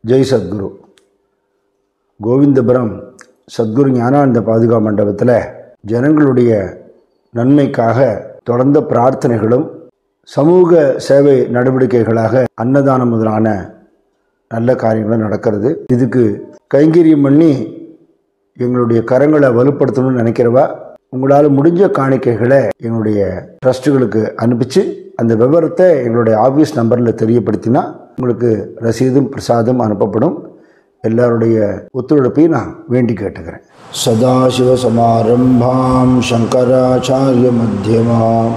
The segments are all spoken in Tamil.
ஜெய் சத்குரு. கோவிந்தபுரம் சத்குரு ஞானானந்த பாதுகா மண்டபத்தில் ஜனங்களுடைய நன்மைக்காக தொடர்ந்த பிரார்த்தனைகளும் சமூக சேவை நடவடிக்கைகளாக அன்னதானம் முதலான நல்ல காரியங்களும் நடக்கிறது. இதுக்கு கைங்கரியம் பண்ணி எங்களுடைய கரங்களை வலுப்படுத்தணும்னு நினைக்கிறவா உங்களால் முடிஞ்ச காணிக்கைகளை எங்களுடைய ட்ரஸ்ட்டுகளுக்கு அனுப்பிச்சு அந்த விவரத்தை எங்களுடைய ஆஃபீஸ் நம்பரில் தெரியப்படுத்தினா உங்களுக்கு ரசீதும் பிரசாதம் அனுப்பப்படும். எல்லாருடைய ஒத்துழைப்பையும் நான் வேண்டி கேட்டுக்கிறேன். சதாசிவ சமாரம்பாம் சங்கராச்சாரிய மத்தியமாம்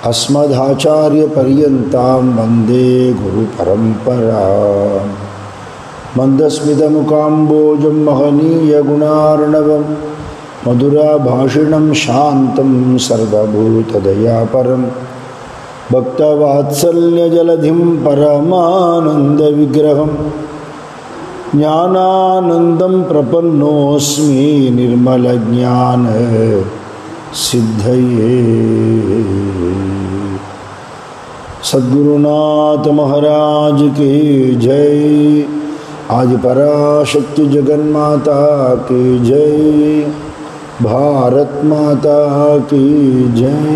அஸ்மதாச்சாரிய பரியந்தாம் வந்தே குரு பரம்பராம். மந்தஸ்மிதமுகாம்போஜம் மகனீய குணார்ணவம் மதுராபாஷிணம் சாந்தம் சர்வபூததயாபரம் பக்தவாத்சல்யஜலதிம் பரமானந்தவிக்கிரகம் ஞானானந்தம் பிரபன்னோஸ்மி நிர்மலஞான சித்தையே. सद्गुरुनाथ महाराज की जय. आदि पराशक्ति जगन्माता की जय. भारत माता की जय.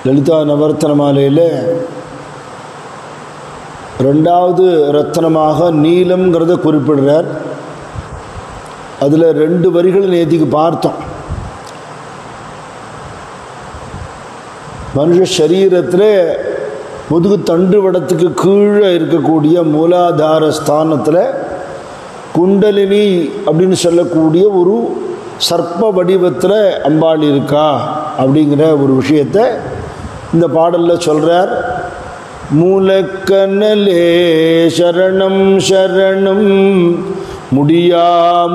லலிதா நவரத்ன மாலையில் ரெண்டாவது ரத்னமாக நீலம்ங்கிறத குறிப்பிடுறார். அதில் 2 வரிகள் நேத்திக்கு பார்த்தோம். மனுஷ சரீரத்தில் முதுகு தண்டு வடத்துக்கு கீழே இருக்கக்கூடிய மூலாதார ஸ்தானத்தில் குண்டலினி அப்படின்னு சொல்லக்கூடிய ஒரு சர்ப்ப வடிவத்தில் அம்பாள் இருக்கா அப்படிங்கிற ஒரு விஷயத்தை இந்த பாடலில் சொல்கிறார். மூலக்கனலே சரணம் சரணம் முடியா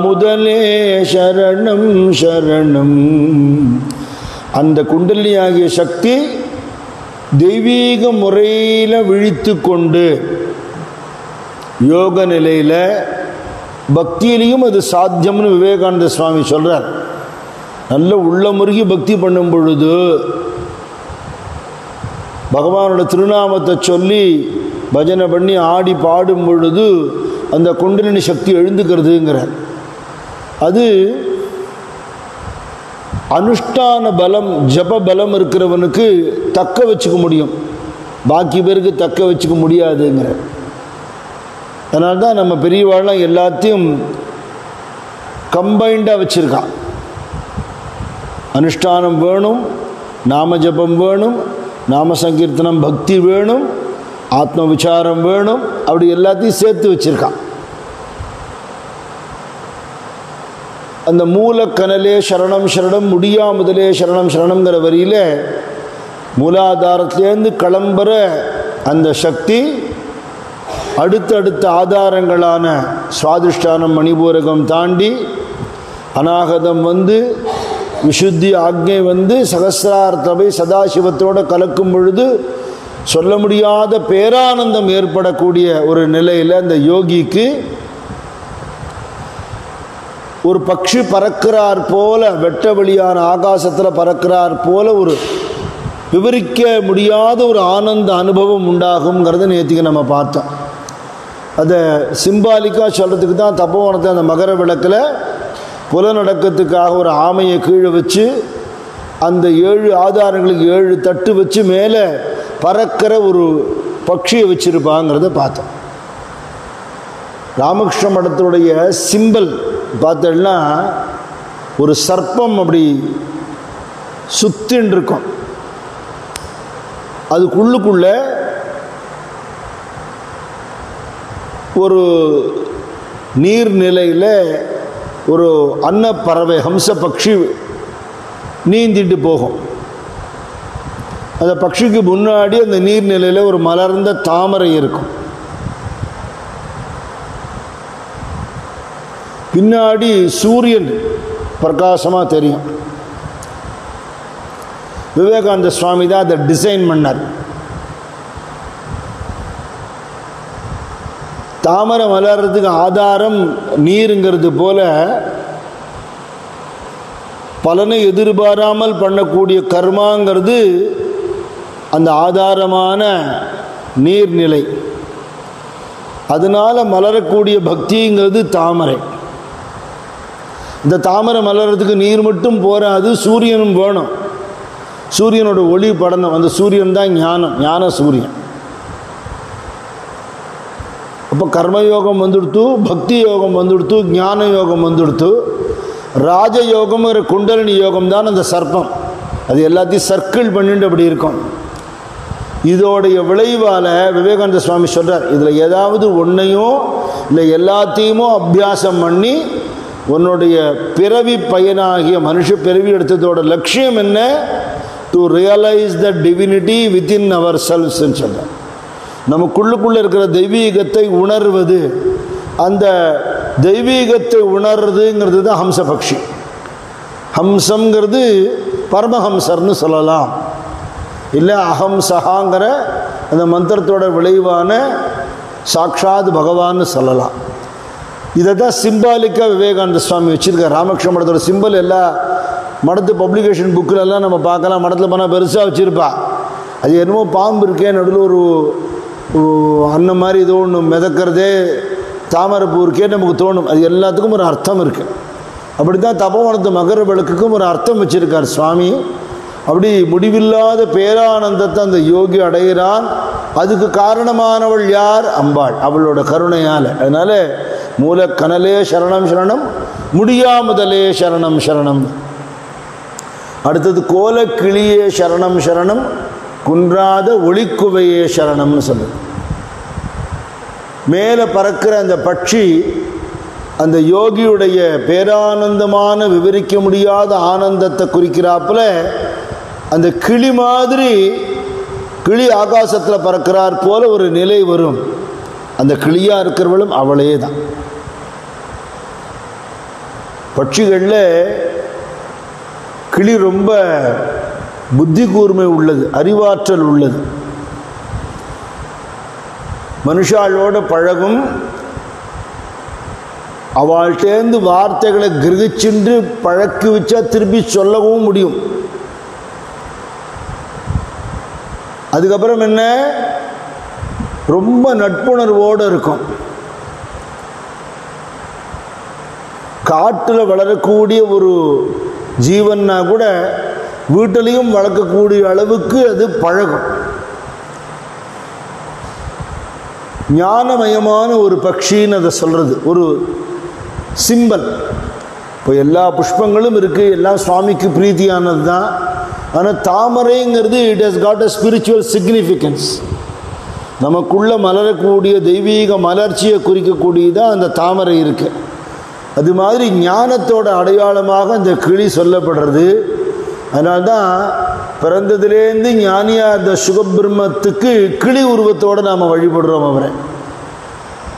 முதலே சரணம் சரணம். அந்த குண்டலினி ஆகிய சக்தி தெய்வீக முறையில் விழித்து கொண்டு யோக நிலையில் பக்தியிலையும் அது சாத்தியம்னு விவேகானந்த சுவாமி சொல்கிறார். நல்ல உள்ளமுருகி பக்தி பண்ணும் பொழுது பகவானோட திருநாமத்தை சொல்லி பஜனை பண்ணி ஆடி பாடும் பொழுது அந்த குண்டலினி சக்தி எழுந்துக்கிறதுங்கிறார். அது அனுஷ்டான பலம் ஜப பலம் இருக்கிறவனுக்கு தக்க வச்சுக்க முடியும், பாக்கி பேருக்கு தக்க வச்சுக்க முடியாதுங்கிற. அதனால தான் நம்ம பெரியவாழ்லாம் எல்லாத்தையும் கம்பைண்டாக வச்சுருக்கான். அனுஷ்டானம் வேணும், நாம ஜபம் வேணும், நாம சங்கீர்த்தனம் பக்தி வேணும், ஆத்ம விசாரம் வேணும், அப்படி எல்லாத்தையும் சேர்த்து வச்சுருக்கான். அந்த மூலக்கனலே சரணம் சரணம் முடியா முதலே சரணம் சரணம்ங்கிற வரியில் மூலாதாரத்திலேருந்து கிளம்புற அந்த சக்தி அடுத்தடுத்த ஆதாரங்களான சுவாதிஷ்டானம் மணிபூரகம் தாண்டி அநாகதம் வந்து விசுத்தி ஆக்ஞை வந்து சகசிரார்த்தவை சதாசிவத்தோடு கலக்கும் பொழுது சொல்ல முடியாத பேரானந்தம் ஏற்படக்கூடிய ஒரு நிலையில் அந்த யோகிக்கு ஒரு பட்சி பறக்கிறார் போல, வெட்ட வெளியான ஆகாசத்தில் பறக்கிறார் போல ஒரு விவரிக்க முடியாத ஒரு ஆனந்த அனுபவம் உண்டாகுங்கிறத நேற்றுக்கு நம்ம பார்த்தோம். அதை சிம்பாலிக்காக சொல்கிறதுக்கு தான் தப்போவனத்தை அந்த மகர விளக்கில் புலநடக்கத்துக்காக ஒரு ஆமையை கீழே வச்சு அந்த 7 ஆதாரங்களுக்கு 7 தட்டு வச்சு மேலே பறக்கிற ஒரு பட்சியை வச்சுருப்பாங்கிறத பார்த்தோம். ராமகிருஷ்ண மடத்துடைய சிம்பல் பார்த்தோம்னா ஒரு சர்ப்பம் அப்படி சுத்தின்னு இருக்கும். அதுக்குள்ளுக்குள்ள ஒரு நீர்நிலையில் ஒரு அன்னப்பறவை ஹம்ச பட்சி நீந்திட்டு போகும். அந்த பட்சிக்கு முன்னாடி அந்த நீர்நிலையில் ஒரு மலர்ந்த தாமரை இருக்கும். பின்னாடி சூரியன் பிரகாசமாக தெரியும். விவேகானந்த சுவாமி தான் அதை டிசைன் பண்ணார். தாமரை மலர்றதுக்கு ஆதாரம் நீருங்கிறது போல பலனை எதிர்பாராமல் பண்ணக்கூடிய கர்மாங்கிறது அந்த ஆதாரமான நீர்நிலை. அதனால் மலரக்கூடிய பக்திங்கிறது தாமரை. இந்த தாமரை மலர்றதுக்கு நீர் மட்டும் போராது, சூரியனும் வேணும். சூரியனோட ஒளி படணும். அந்த சூரியன் தான் ஞான சூரியன். அப்போ கர்மயோகம் வந்துடுத்து, பக்தி யோகம் வந்துடுத்து, ஞான யோகம் வந்துடுத்து. ராஜயோகம்ங்கிற குண்டலினி யோகம் தான் அந்த சர்ப்பம். அது எல்லாத்தையும் சர்க்கிள் பண்ணிட்டு அப்படி இருக்கும். இதோடைய விளைவால் விவேகானந்த சுவாமி சொல்கிறார், இதில் ஏதாவது ஒன்றையோ இல்லை எல்லாத்தையுமோ அபியாசம் பண்ணி உன்னுடைய பிறவி பயனாகிய மனுஷ பிறவி எடுத்ததோட லட்சியம் என்ன? To realise the divinity within our செல்ஃப்ஸ்ன்னு சொல்கிறார். நமக்குள்ளுக்குள்ளே இருக்கிற தெய்வீகத்தை உணர்வது. அந்த தெய்வீகத்தை உணர்றதுங்கிறது தான் ஹம்சபக்ஷி. ஹம்சங்கிறது பரமஹம்சர்னு சொல்லலாம், இல்லை அஹம்சஹாங்கிற அந்த மந்திரத்தோட விளைவான சாக்ஷாத் பகவான்னு சொல்லலாம். இதை தான் சிம்பாலிக்காக விவேகானந்த சுவாமி வச்சுருக்கார். ராமகிருஷ்ண மடத்தோட சிம்பிள் எல்லா மடத்து பப்ளிகேஷன் புக்கிலெல்லாம் நம்ம பார்க்கலாம். மடத்தில் போனால் பெருசாக வச்சுருப்பா. அது என்னமோ பாம்பு இருக்கே நடுவில் ஒரு அன்னம் மாதிரி ஏதோ ஒன்று மிதக்கிறதே தாமரைப்பூ இருக்கே நமக்கு தோணும். அது எல்லாத்துக்கும் ஒரு அர்த்தம் இருக்குது. அப்படி தான் தபோவனத்து மகர விளக்குக்கும் ஒரு அர்த்தம் வச்சுருக்கார் சுவாமி. அப்படி முடிவில்லாத பேரானந்தத்தை அந்த யோகி அடைகிறான். அதுக்கு காரணமானவள் யார்? அம்பாள், அவளோட கருணையால். அதனால் மூலக்கனலே சரணம் சரணம், முடியாமுதலே சரணம் சரணம். அடுத்தது கோலக்கிளியே சரணம் சரணம், குன்றாத ஒளிக்குவையே சரணம்னு சொல்லுது. மேலே பறக்கிற அந்த பட்சி அந்த யோகியுடைய பேரானந்தமான விவரிக்க முடியாத ஆனந்தத்தை குறிக்கிறாப்புல அந்த கிளி மாதிரி, கிளி ஆகாசத்தில் பறக்கிறார் போல ஒரு நிலை வரும். அந்த கிளியாக இருக்கிறவளும் அவளே தான். பட்சிகளில் கிளி ரொம்ப புத்தி கூர்மை உள்ளது, அறிவாற்றல் உள்ளது. மனுஷாளோட பழகும், அவள்கிட்டேருந்து வார்த்தைகளை கிரகிச்சென்று பழக்கி வச்சா திருப்பி சொல்லவும் முடியும். அதுக்கப்புறம் என்ன, ரொம்ப நட்புணர்வோடு இருக்கும். காட்டில் வளரக்கூடிய ஒரு ஜீவன்னா கூட வீட்டிலையும் வளர்க்கக்கூடிய அளவுக்கு அது பழகும். ஞானமயமான ஒரு பக்ஷின்னு அதை சொல்கிறது ஒரு சிம்பல். இப்போ எல்லா புஷ்பங்களும் இருக்குது, எல்லாம் சுவாமிக்கு பிரீத்தியானது தான். ஆனால் தாமரைங்கிறது it has got a spiritual significance. நமக்குள்ளே மலரக்கூடிய தெய்வீக மலர்ச்சியை குறிக்கக்கூடியதாக அந்த தாமரை இருக்குது. அது மாதிரி ஞானத்தோட அடையாளமாக அந்த கிளி சொல்லப்படுறது. அதனால்தான் பிறந்ததுலேருந்து ஞானியாக அந்த சுகபிரம்மத்துக்கு கிளி உருவத்தோடு நாம் வழிபடுறோம்.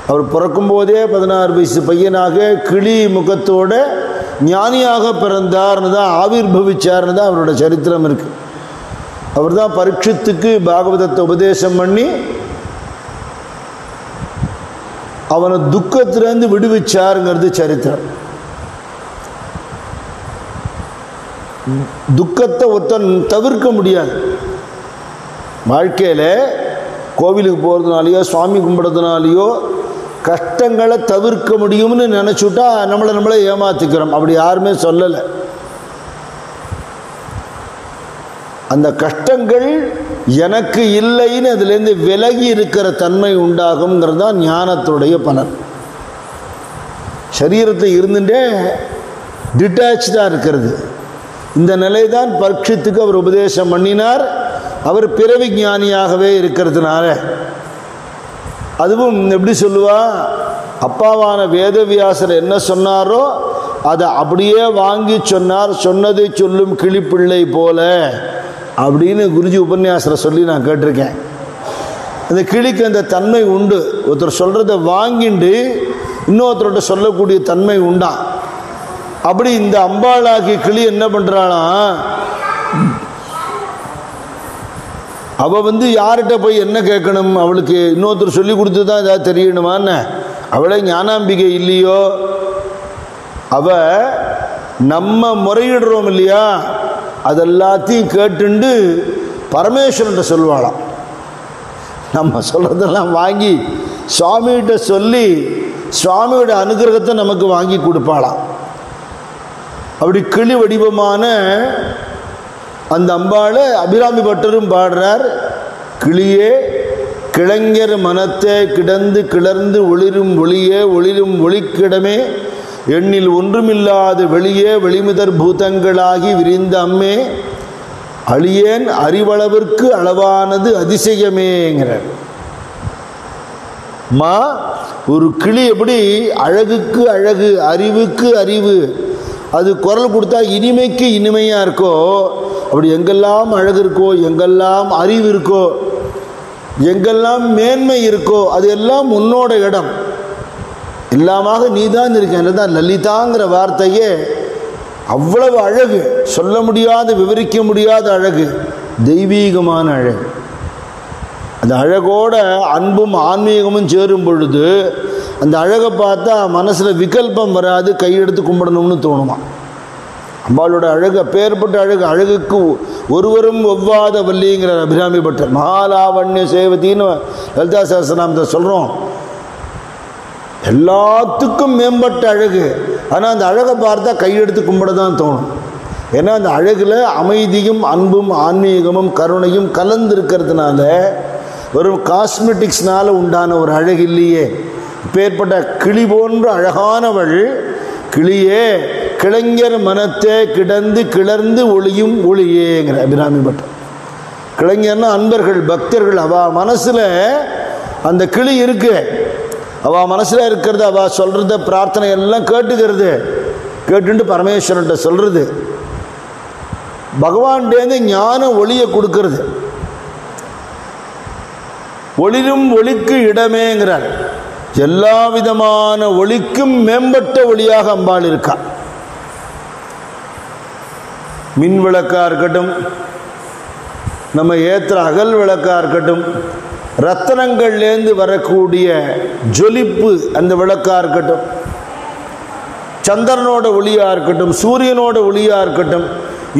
அவர் பிறக்கும்போதே 16 வயசு பையனாக கிளி முகத்தோட ஞானியாக பிறந்தார்னு தான், ஆவிர்பவிச்சார்னு தான் அவரோட சரித்திரம் இருக்குது. அவர் தான் பரீட்சித்துக்கு பாகவதத்தை உபதேசம் பண்ணி அவனை துக்கத்திலேருந்து விடுவிச்சாருங்கிறது சரித்திரம். துக்கத்தை ஒருத்தன் தவிர்க்க முடியாது. வாழ்க்கையில் கோவிலுக்கு போகிறதுனாலையோ சுவாமி கும்பிட்றதுனாலையோ கஷ்டங்களை தவிர்க்க முடியும்னு நினச்சுட்டா நம்மளை ஏமாற்றிக்கிறோம். அப்படி யாருமே சொல்லலை. அந்த கஷ்டங்கள் எனக்கு இல்லைன்னு அதுலேருந்து விலகி இருக்கிற தன்மை உண்டாகுங்கிறது தான் ஞானத்துடைய பலன். சரீரத்தில் இருந்துட்டே டிட்டாச்சாக இருக்கிறது. இந்த நிலை தான் பரீட்சித்துக்கு அவர் உபதேசம் பண்ணினார். அவர் பிறவி ஞானியாகவே இருக்கிறதுனால. அதுவும் எப்படி சொல்லுவா, அப்பாவான வேதவியாசர் என்ன சொன்னாரோ அதை அப்படியே வாங்கி சொன்னார். சொன்னதை சொல்லும் கிளிப்பிள்ளை போல அப்படின்னு குருஜி உபன்யாசரை சொல்லி நான் கேட்டிருக்கேன். அந்த கிளிக்கு அந்த தன்மை உண்டு. ஒருத்தர் சொல்கிறத வாங்கிண்டு இன்னொருத்தரோட சொல்லக்கூடிய தன்மை உண்டா. அப்படி இந்த அம்பாளாகிய கிளி என்ன பண்ணுறாளாம், அவள் யார்கிட்ட போய் என்ன கேட்கணும், அவளுக்கு இன்னொருத்தர் சொல்லி கொடுத்து தான் ஏதாவது தெரியணுமான்னு. அவளே ஞானாம்பிகை இல்லையோ, அவள் நம்ம முறையிடுறோம் இல்லையா, அதெல்லாத்தையும் கேட்டுண்டு பரமேஸ்வரன்ட்ட சொல்வாளாம். நம்ம சொல்கிறதெல்லாம் வாங்கி சுவாமிகிட்ட சொல்லி சுவாமியோட அனுகிரகத்தை நமக்கு வாங்கி கொடுப்பாளாம். அப்படி கிளி வடிவமான அந்த அம்பாளை அபிராமி பட்டரும் பாடுறார். கிளியே கிளைஞர் மனத்தே கிடந்து கிளர்ந்து ஒளிரும் ஒளியே ஒளிரும் ஒளிக்கிடமே எண்ணில் ஒன்றுமில்லாது வெளியே வெளிமுதற் பூதங்களாகி விரிந்த அம்மே அழியேன் அறிவளவிற்கு அளவானது அதிசயமேங்கிறார். மா ஒரு கிளி எப்படி அழகுக்கு அழகு அறிவுக்கு அறிவு, அது குரல் கொடுத்தா இனிமைக்கு இனிமையாக இருக்கோ, அப்படி எங்கெல்லாம் அழகு இருக்கோ, எங்கெல்லாம் அறிவு இருக்கோ, எங்கெல்லாம் மேன்மை இருக்கோ, அது எல்லாம் உன்னோட இடம். எல்லாமாக நீ தான் இருக்க. தான் லலிதாங்கிற வார்த்தையே அவ்வளவு அழகு, சொல்ல முடியாத விவரிக்க முடியாத அழகு, தெய்வீகமான அழகு. அந்த அழகோட அன்பும் ஆன்மீகமும் சேரும் பொழுது அந்த அழகை பார்த்தா மனசில் விகல்பம் வராது, கையெடுத்து கும்பிடணும்னு தோணுமா. அம்பாளோட அழகு அப்பேற்பட்ட அழகு. அழகுக்கு ஒருவரும் ஒவ்வாத வள்ளிங்கிற அபிராமி பட்டர். மகாலாவண்ய சேவத்தின்னு லலிதா சஹஸ்ரநாமத்தை சொல்கிறோம். எல்லாத்துக்கும் மேம்பட்ட அழகு. ஆனால் அந்த அழகை பார்த்தா கையெடுத்து கும்பிட தான் தோணும். ஏன்னா அந்த அழகில் அமைதியும் அன்பும் ஆன்மீகமும் கருணையும் கலந்து இருக்கிறதுனால வெறும் காஸ்மெட்டிக்ஸ்னால் உண்டான ஒரு அழகு இல்லையே. இப்பேற்பட்ட கிளி போன்ற அழகானவள் கிளியே கிளைஞர் மனத்தே கிடந்து கிளர்ந்து ஒளியும் ஒளியேங்கிற அபிராமி பட்டர். கிளைஞர்னா அன்பர்கள் பக்தர்கள். அவள் மனசில் அந்த கிளி இருக்கு, அவள் மனசில் இருக்கிறது, அவள் சொல்கிறத பிரார்த்தனை எல்லாம் கேட்டுக்கிறது. கேட்டுட்டு பரமேஸ்வரன்ட்ட சொல்கிறது. பகவான்டேந்து ஞான ஒளியை கொடுக்கறது. ஒளிரும் ஒளிக்கு இடமேங்கிறார். எல்லா விதமான ஒளிக்கும் மேம்பட்ட ஒளியாக அம்பாள் இருக்கா. மின் விளக்கா இருக்கட்டும், நம்ம ஏற்ற அகல் விளக்கா இருக்கட்டும், ரத்தனங்கள்லேருந்து வரக்கூடிய ஜொலிப்பு அந்த விளக்கா இருக்கட்டும், சந்திரனோட ஒளியாக இருக்கட்டும், சூரியனோட ஒளியாக இருக்கட்டும்,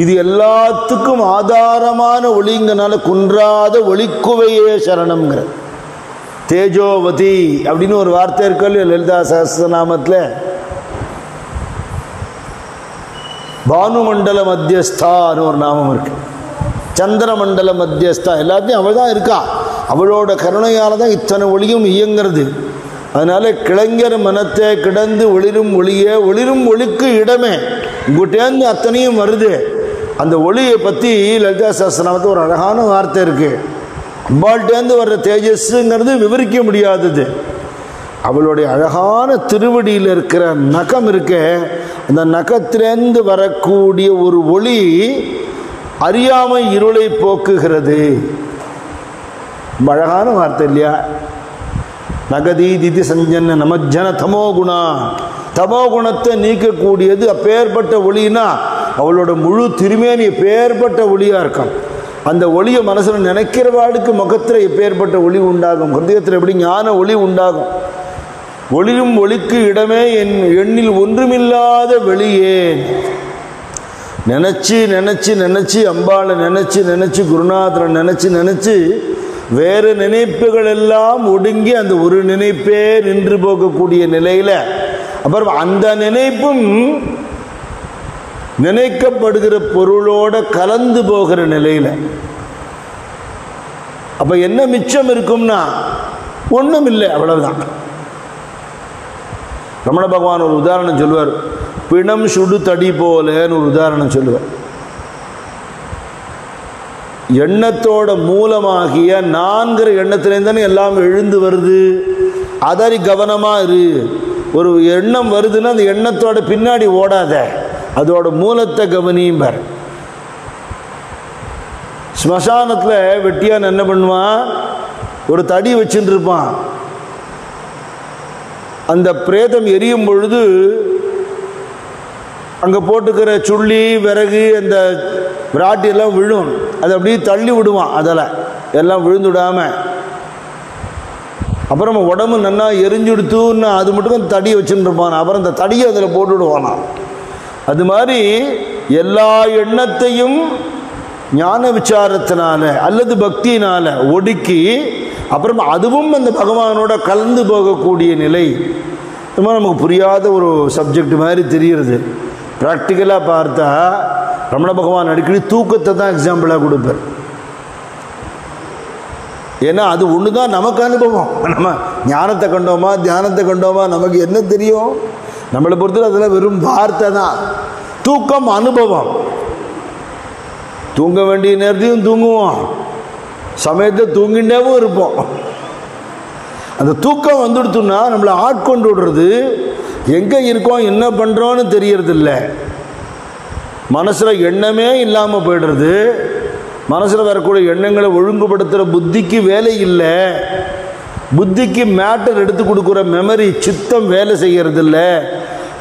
இது எல்லாத்துக்கும் ஆதாரமான ஒளிங்கனால குன்றாத ஒளிக்குவையே சரணம்ங்கிற. தேஜோவதி அப்படின்னு ஒரு வார்த்தை இருக்கு இல்லையா லலிதா சஹஸ்ரநாமத்தில். பானுமண்டல மத்தியஸ்தான்னு ஒரு நாமம் இருக்கு. சந்திரமண்டல மத்தியஸ்தா எல்லாத்தையும் அவள் தான் இருக்கா. அவளோட கருணையால் தான் இத்தனை ஒளியும் இயங்கிறது. அதனால கிளைஞர் மனத்தை கிடந்து ஒளிரும் ஒளியே ஒளிரும் ஒளிக்கு இடமே. உங்கள்கிட்டேருந்து அத்தனையும் வருது. அந்த ஒளியை பற்றி லலிதா சஹஸ்ரநாமத்தில் ஒரு அழகான வார்த்தை இருக்குது. அம்பாள்கிட்டேருந்து வர்ற தேஜஸ்ங்கிறது விவரிக்க முடியாதது. அவளுடைய அழகான திருவடியில் இருக்கிற நகம் இருக்க, அந்த நகத்திலேருந்து வரக்கூடிய ஒரு ஒளி அறியாமை இருளை போக்குகிறது. அழகான வார்த்தை இல்லையா? நகதி திதி சஞ்சன்ன நமஜன தமோ குணா. தமோ குணத்தை நீக்கக்கூடியது அப்பேற்பட்ட ஒளினா அவளோட முழு திருமேனி எப்பேற்பட்ட ஒளியாக இருக்கும். அந்த ஒளியை மனசில் நினைக்கிறவாளுக்கு முகத்தில் எப்பேற்பட்ட ஒளி உண்டாகும், ஹிருதயத்தில் எப்படி ஞான ஒளி உண்டாகும். ஒளிரும் ஒளிக்கு இடமே என் எண்ணில் ஒன்றுமில்லாத வெளியே. நினச்சி நினச்சி நினச்சி அம்பாளை நினச்சி நினச்சி குருநாதரை நினச்சி நினச்சி வேறு நினைப்புகள் எல்லாம் ஒடுங்கி அந்த ஒரு நினைப்பே நின்று போகக்கூடிய நிலையில் அப்புறம் அந்த நினைப்பும் நினைக்கப்படுகிற பொருளோட கலந்து போகிற நிலையில் அப்போ என்ன மிச்சம் இருக்கும்னா ஒன்றும் இல்லை, அவ்வளவுதான். ரமண பகவான் ஒரு உதாரணம் சொல்லுவார். பிணம் சுடு தடி போலன்னு ஒரு உதாரணம் சொல்லுவார். எண்ணத்தோட மூலமாகிய நான்கிற எண்ணத்திலேருந்தானே எல்லாம் எழுந்து வருது. அதறி கவனமாக இரு. ஒரு எண்ணம் வருதுன்னா அந்த எண்ணத்தோட பின்னாடி ஓடாத, அதோட மூலத்தை கவனியும்பார். ஸ்மசானத்தில் வெட்டியான் என்ன பண்ணுவான், ஒரு தடி வச்சுட்டு இருப்பான். அந்த பிரேதம் எரியும் பொழுது அங்கே போட்டுக்கிற சுள்ளி விறகு அந்த விராட்டி எல்லாம் விழும். அதை அப்படியே தள்ளி விடுவான். அதெல்லாம் எல்லாம் விழுந்து விடாமல் அப்புறம் உடம்பு நன்னா எரிஞ்சுடுத்துன்னா அது மட்டும் தடியை வச்சுட்டு இருப்பான். அப்புறம் அந்த தடியை அதில் போட்டு விடுவானா. அது மாதிரி எல்லா எண்ணத்தையும் ஞான விசாரத்தினால அல்லது பக்தியினால ஒடுக்கி அப்புறம் அதுவும் அந்த பகவானோட கலந்து போகக்கூடிய நிலை. நமக்கு புரியாத ஒரு சப்ஜெக்ட் மாதிரி தெரிகிறது. ப்ராக்டிக்கலாக பார்த்தா ரமண பகவான் அடிக்கடி தூக்கத்தை தான் எக்ஸாம்பிளாக கொடுப்பார். ஏன்னா அது ஒன்று தான் நமக்கு அனுபவம். நம்ம ஞானத்தை கண்டோமா தியானத்தை கண்டோமா நமக்கு என்ன தெரியும்? நம்மளை பொறுத்தவரை அதில் வெறும் வார்த்தை தான். தூக்கம் அனுபவம். தூங்க வேண்டிய நேரத்தையும் தூங்குவோம், சமயத்தை தூங்கிண்டேவும் இருப்போம். அந்த தூக்கம் வந்துடுத்துன்னா நம்மளை ஆட்கொண்டு விடுறது, எங்கே இருக்கோம் என்ன பண்ணுறோன்னு தெரியறது இல்லை. மனசில் எண்ணமே இல்லாமல் போய்டுறது. மனசில் வரக்கூடிய எண்ணங்களை ஒழுங்குபடுத்துகிற புத்திக்கு வேலை இல்லை. புத்திக்கு மேட்டர் எடுத்து கொடுக்குற மெமரி சித்தம் வேலை செய்கிறது இல்லை.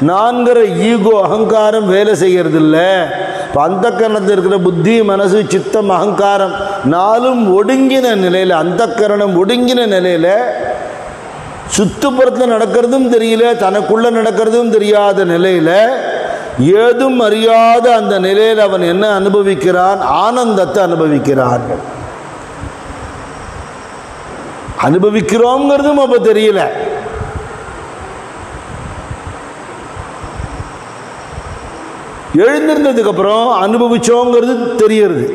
நான்கிற ஈகோ அகங்காரம் வேலை செய்கிறது இல்லை. இப்போ அந்த கரணத்தில் இருக்கிற புத்தி மனசு சித்தம் அகங்காரம் நாலும் ஒடுங்கின நிலையில், அந்த கரணம் ஒடுங்கின நிலையில் சுற்றுப்புறத்தில் நடக்கிறதும் தெரியல, தனக்குள்ள நடக்கிறதும் தெரியாத நிலையில், ஏதும் அறியாத அந்த நிலையில் அவன் என்ன அனுபவிக்கிறான்? ஆனந்தத்தை அனுபவிக்கிறான். அனுபவிக்கிறோங்கிறதும் அப்ப தெரியல. எழுந்திருந்ததுக்கு அப்புறம் அனுபவிச்சோங்கிறது தெரியறது.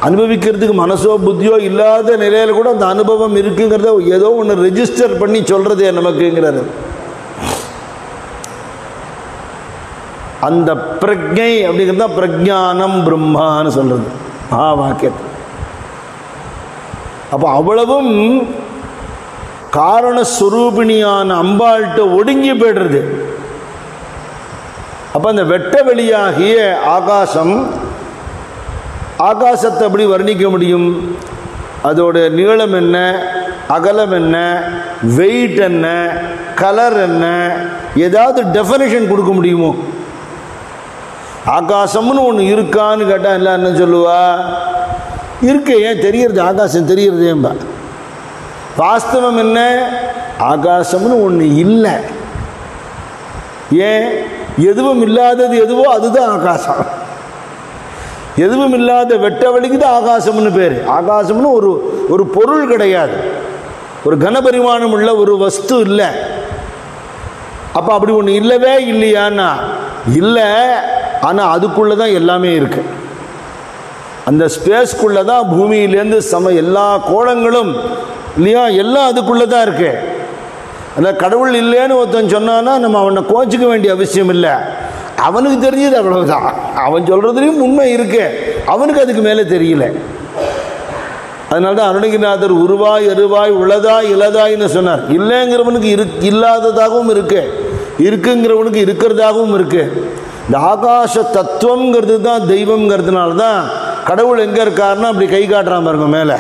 அனுபவிக்கிறதுக்கு மனசோ புத்தியோ இல்லாத நிலையில கூட அந்த அனுபவம் இருக்குங்கிறத ஏதோ ஒன்று ரெஜிஸ்டர் பண்ணி சொல்றதே நமக்குங்கிறது. அந்த பிரஜை அப்படிங்கிறது தான் பிரஜானம் பிரம்மான்னு சொல்றது வாக்கியத்தை. அப்போ அவ்வளவும் காரணஸ்வரூபிணியான அம்பாள்கிட்ட ஒடுங்கி போய்டுறது. அப்போ அந்த வெட்ட வெளியாகிய ஆகாசம், ஆகாசத்தை எப்படி வர்ணிக்க முடியும்? அதோட நீளம் என்ன, அகலம் என்ன, வெயிட் என்ன, கலர் என்ன, ஏதாவது டெஃபினேஷன் கொடுக்க முடியுமோ? ஆகாசம்னு ஒன்று இருக்கான்னு கேட்டால் எல்லாம் என்ன சொல்லுவா? இருக்கு. ஏன் தெரியறது? ஆகாசம் தெரியறதேம்பா. வாஸ்தவம் என்ன? ஆகாசம்னு ஒன்று இல்லை. ஏன்? எதுவும் இல்லாதது எதுவோ அதுதான் ஆகாசம். எதுவும் இல்லாத வெட்ட வெளிக்கு தான் ஆகாசம்னு பேர். ஆகாசம்னு ஒரு பொருள் கிடையாது, ஒரு கனபரிமாணம் உள்ள ஒரு வஸ்து இல்லை. அப்போ அப்படி ஒன்று இல்லவே இல்லையான்னா இல்லை. ஆனால் அதுக்குள்ளே தான் எல்லாமே இருக்கு. அந்த ஸ்பேஸ்க்குள்ளே தான் பூமியிலேருந்து எல்லா கோளங்களும் இல்லையா, எல்லாம் அதுக்குள்ளே தான் இருக்கு. அந்த கடவுள் இல்லைன்னு ஒருத்தன் சொன்னான்னா நம்ம அவனை கோச்சிக்க வேண்டிய அவசியம் இல்லை. அவனுக்கு தெரிஞ்சது அவ்வளவுதான். அவன் சொல்றதுலையும் உண்மை இருக்கு, அவனுக்கு அதுக்கு மேலே தெரியல. அதனால தான் அருணகிரிநாதர் உருவாய் அருவாய் உள்ளதா இலதாய்ன்னு சொன்னார். இல்லைங்கிறவனுக்கு இல்லாததாகவும் இருக்கு, இருக்குங்கிறவனுக்கு இருக்கிறதாகவும் இருக்கு. இந்த ஆகாச தத்துவங்கிறது தான் தெய்வங்கிறதுனால தான் கடவுள் எங்கே இருக்காருன்னா அப்படி கை காட்டுறான் பாருங்க, மேலே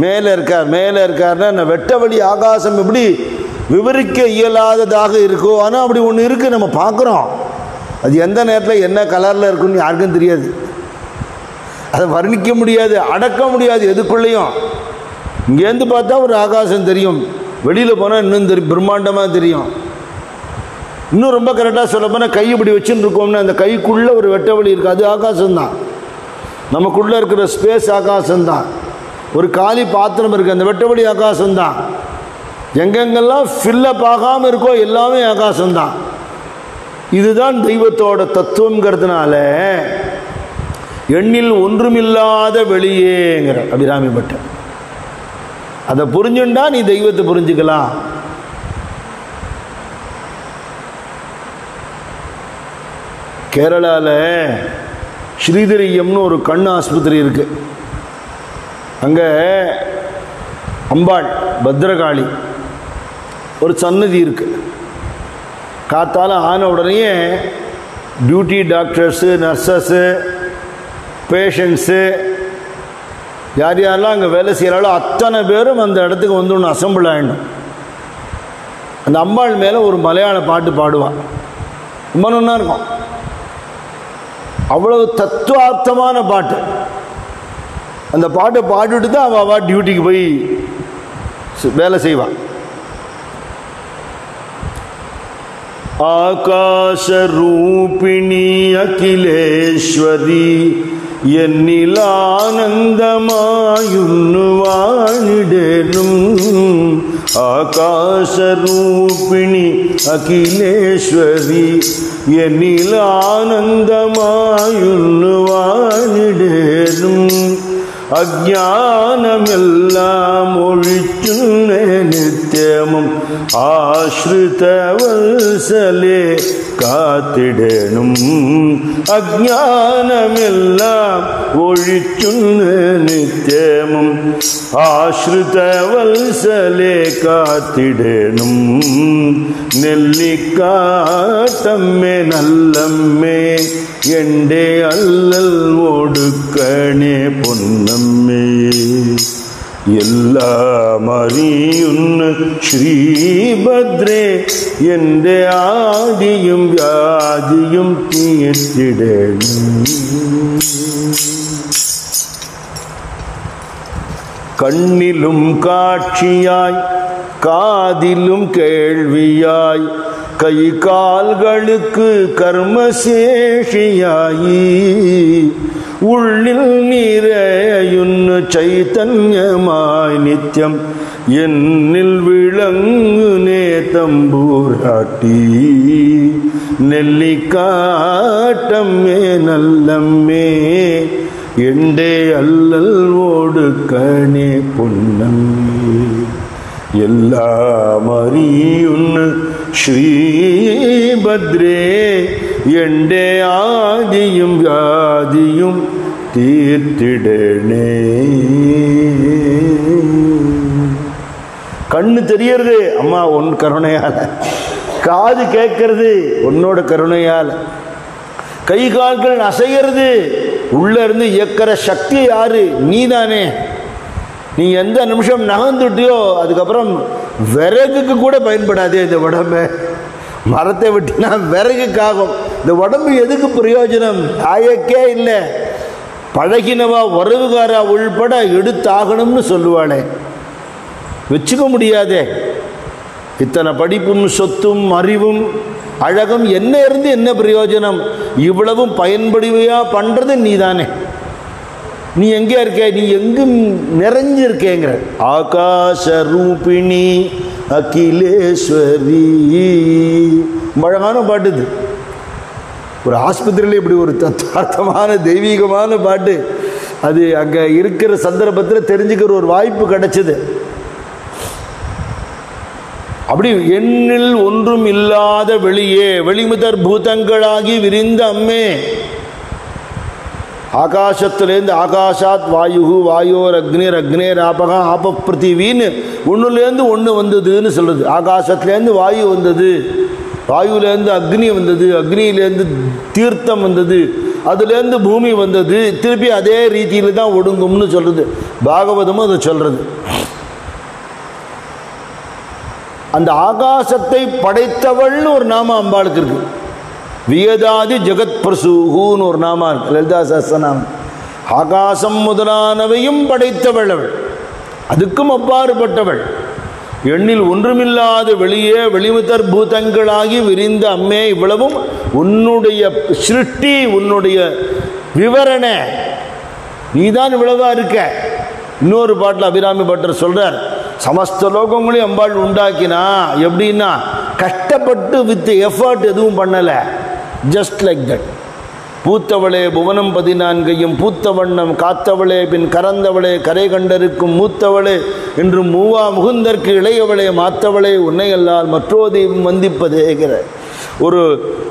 மேலே இருக்கார். மேலே இருக்காருன்னா இந்த வெட்ட வெளி ஆகாசம் எப்படி விவரிக்க இயலாததாக இருக்கோ, ஆனால் அப்படி ஒன்று இருக்குது, நம்ம பார்க்குறோம். அது எந்த நேரத்தில் என்ன கலரில் இருக்குன்னு யாருக்கும் தெரியாது. அதை வர்ணிக்க முடியாது, அடக்க முடியாது எதுக்குள்ளேயும். இங்கேருந்து பார்த்தா ஒரு ஆகாசம் தெரியும், வெளியில் போனால் இன்னும் பிரம்மாண்டமாக தெரியும். இன்னும் ரொம்ப கரெக்டாக சொல்ல போனால் கை இப்படி வச்சுன்னு இருக்கோம்னா அந்த கைக்குள்ளே ஒரு வெட்ட வெளி இருக்குது, அது ஆகாசம்தான். நமக்குள்ளே இருக்கிற ஸ்பேஸ் ஆகாசம்தான். ஒரு காலி பாத்திரம் இருக்குது, அந்த வெட்ட வெளி ஆகாசம்தான். எங்கெங்கெல்லாம் ஃபில்லப் ஆகாமல் இருக்கோ எல்லாமே ஆகாசம்தான். இதுதான் தெய்வத்தோட தத்துவங்கிறதுனால எண்ணில் ஒன்றுமில்லாத வெளியேங்கிற அபிராமி பட்டர். அதை புரிஞ்சுண்டா நீ தெய்வத்தை புரிஞ்சுக்கலாம். கேரளாவில் ஸ்ரீதரியம்னு ஒரு கண் ஆஸ்பத்திரி இருக்கு. அங்கே அம்பாள் பத்ரகாளி ஒரு சன்னதி இருக்கு. காத்தால ஆன உடனே டியூட்டி டாக்டர்ஸு, நர்சஸ்ஸு, பேஷண்ட்ஸு, யார் யாரெல்லாம் அங்கே வேலை செய்கிறாளோ அத்தனை பேரும் அந்த இடத்துக்கு வந்து ஒன்று அசம்பிள் ஆகிடும். அந்த அம்பாள் மேலே ஒரு மலையாள பாட்டு பாடுவாள், ரொம்ப நல்லா இருக்கும். அவ்வளவு தத்துவார்த்தமான பாட்டு. அந்த பாட்டை பாடிட்டு தான் அவள் டியூட்டிக்கு போய் வேலை செய்வாள். ஆகாசரூபிணி அகிலேஸ்வரி என்னில் ஆனந்தமாயுன்னு வாணிடேனும். ஆகாசரூபிணி அகிலேஸ்வரி என்னில் ஆனந்தமாயுன்னு வாணிடேனும். அஜ்ஞானமெல்லாம் ஒழிச்சு நித்தியமும் ஆஸ்ரித வல்சலே காத்திடனும். அஜ்ஞானமெல்லாம் ஒழிச்சு நித்தியமும் ஆஸ்ரித வல்சலே காத்திடனும். நெல்லிக்காட்டம்மே நல்லம்மே எண்டே அல்லல் ஒடுக்கணே பொன்னம்மே. எல்லாம் அறியுன்னு ஸ்ரீபத்ரே எന്റെ ആദിയും വ്യാധിയും തീർത്തിടണം. കണ്ണിലും കാഴ്ചയായി കാതിലും കേൾവിയായി കൈ കാലുകൾക്ക് കർമ്മശേഷിയായി ഉള്ളിൽ നിറയുന്നു ചൈതന്യമായി നിത്യം എന്നിൽ വിളങ്ങുനേ തമ്പൂരാട്ടി. നെല്ലിക്കാട്ടമ്മേ നല്ലമ്മേ എന്റെ അല്ലൽ ഒടുക്കണേ പൊന്നമ്മേ. എല്ലാം അറിയുന്ന ശ്രീഭദ്രേ എന്റെ ആദിയും വ്യാധിയും தீர்த்திடனே. கண்ணு தெரியறது அம்மா உன் கருணையால, காது கேட்கறது உன்னோட கருணையால, கை கால்கள் அசைகிறது உள்ள இருந்து இயக்கிற சக்தி யாரு? நீதானே. நீ எந்த நிமிஷம் நகர்ந்துட்டியோ அதுக்கப்புறம் விறகுக்கு கூட பயன்படாதே இந்த உடம்பு. மரத்தை வெட்டினா விறகுக்காகும். இந்த உடம்பு எதுக்கு பிரயோஜனம்? ஆயக்கே இல்லை. பழகினவா உறவுகாரா உள்பட எடுத்தாகணும்னு சொல்லுவாளே, வச்சுக்க முடியாதே. இத்தனை படிப்பும் சொத்தும் அறிவும் அழகும் என்ன இருந்து என்ன பிரயோஜனம்? இவ்வளவும் பயன்படுவையா பண்றது நீதானே. நீ எங்கே இருக்க? நீ எங்கும் நிறைஞ்சிருக்கேங்கிற. ஆகாச ரூபிணி அகிலேஸ்வரி. அழகான பாட்டுது. ஒரு ஆஸ்பத்திரியில் இப்படி ஒரு தத்தார்த்தமான தெய்வீகமான பாட்டு. அது அங்கே இருக்கிற சந்தர்ப்பத்தில் தெரிஞ்சுக்கிற ஒரு வாய்ப்பு கிடைச்சது. அப்படி எண்ணில் ஒன்றும் இல்லாத வெளியே வெளிமுதற் பூதங்களாகி விரிந்த அம்மே. ஆகாசத்துலேருந்து ஆகாஷாத் வாயு, வாயோர் அக்னிர், அக்னேர் ஆபகா, ஆப பிருத்திவின்னு ஒன்றுலேருந்து ஒன்று வந்ததுன்னு சொல்கிறது. ஆகாசத்துலேருந்து வாயு வந்தது, வாயுலேருந்து அக்னி வந்தது, அக்னியிலேருந்து தீர்த்தம் வந்தது, அதுலேருந்து பூமி வந்தது, திருப்பி அதே ரீதியில் தான் ஒடுங்கும்னு சொல்கிறது. பாகவதமும் அதை சொல்கிறது. அந்த ஆகாசத்தை படைத்தவள்னு ஒரு நாம அம்பாளுக்கு இருக்கு. வியதாதி ஜெகத் பிரசூன்னு ஒரு நாமா இருக்கு, லலிதா சஹஸ்ரநாமம். ஆகாசம் முதலானவையும் படைத்தவள் அவள், அதுக்கும் அப்பாறுபட்டவள். எண்ணில் ஒன்றுமில்லாத வெளியே வெளிமுதற் பூதங்களாகி விரிந்த அம்மே. இவ்வளவும் உன்னுடைய சிருஷ்டி, உன்னுடைய விவரணை. நீதான் இவ்வளவா இருக்க. இன்னொரு பாட்டில் அபிராமி பட்டர் சொல்றார், சமஸ்த லோகங்களையும் அம்பாள் உண்டாக்கினா எப்படின்னா கஷ்டப்பட்டு வித் எஃபர்ட் எதுவும் பண்ணலை, ஜஸ்ட் லைக் தட். பூத்தவளே புவனம் 14 பூத்த வண்ணம் காத்தவளே பின் கறந்தவளே கரை கண்டருக்கும் மூத்தவளே என்று மூவா முகுந்தற்கு இளையவளே மாத்தவளே உன்னையல்லால் மற்றோதையும் வந்திப்பதேகிற ஒரு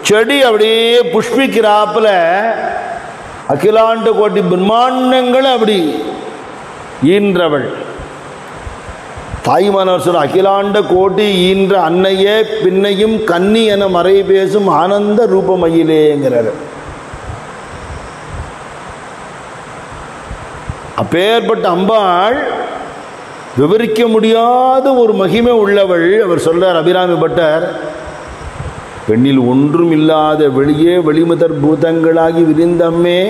செடி அப்படியே புஷ்பிக்கிறாப்புல அகிலாண்ட கோட்டி பிரம்மாண்டங்களை அப்படி ஈன்றவள் தாய்மானவர் சொல்ற, அகிலாண்ட கோட்டி ஈன்ற அன்னையே பின்னையும் கன்னி என மறை பேசும் ஆனந்த ரூபமயிலேங்கிறார். அப்பேற்பட்ட அம்பாள் விவரிக்க முடியாத ஒரு மகிமை உள்ளவள். அவர் சொல்றார் அபிராமி பட்டர், பெண்ணில் ஒன்றும் இல்லாத வெளியே வெளிமுதற் பூதங்களாகி விரிந்தம்மே.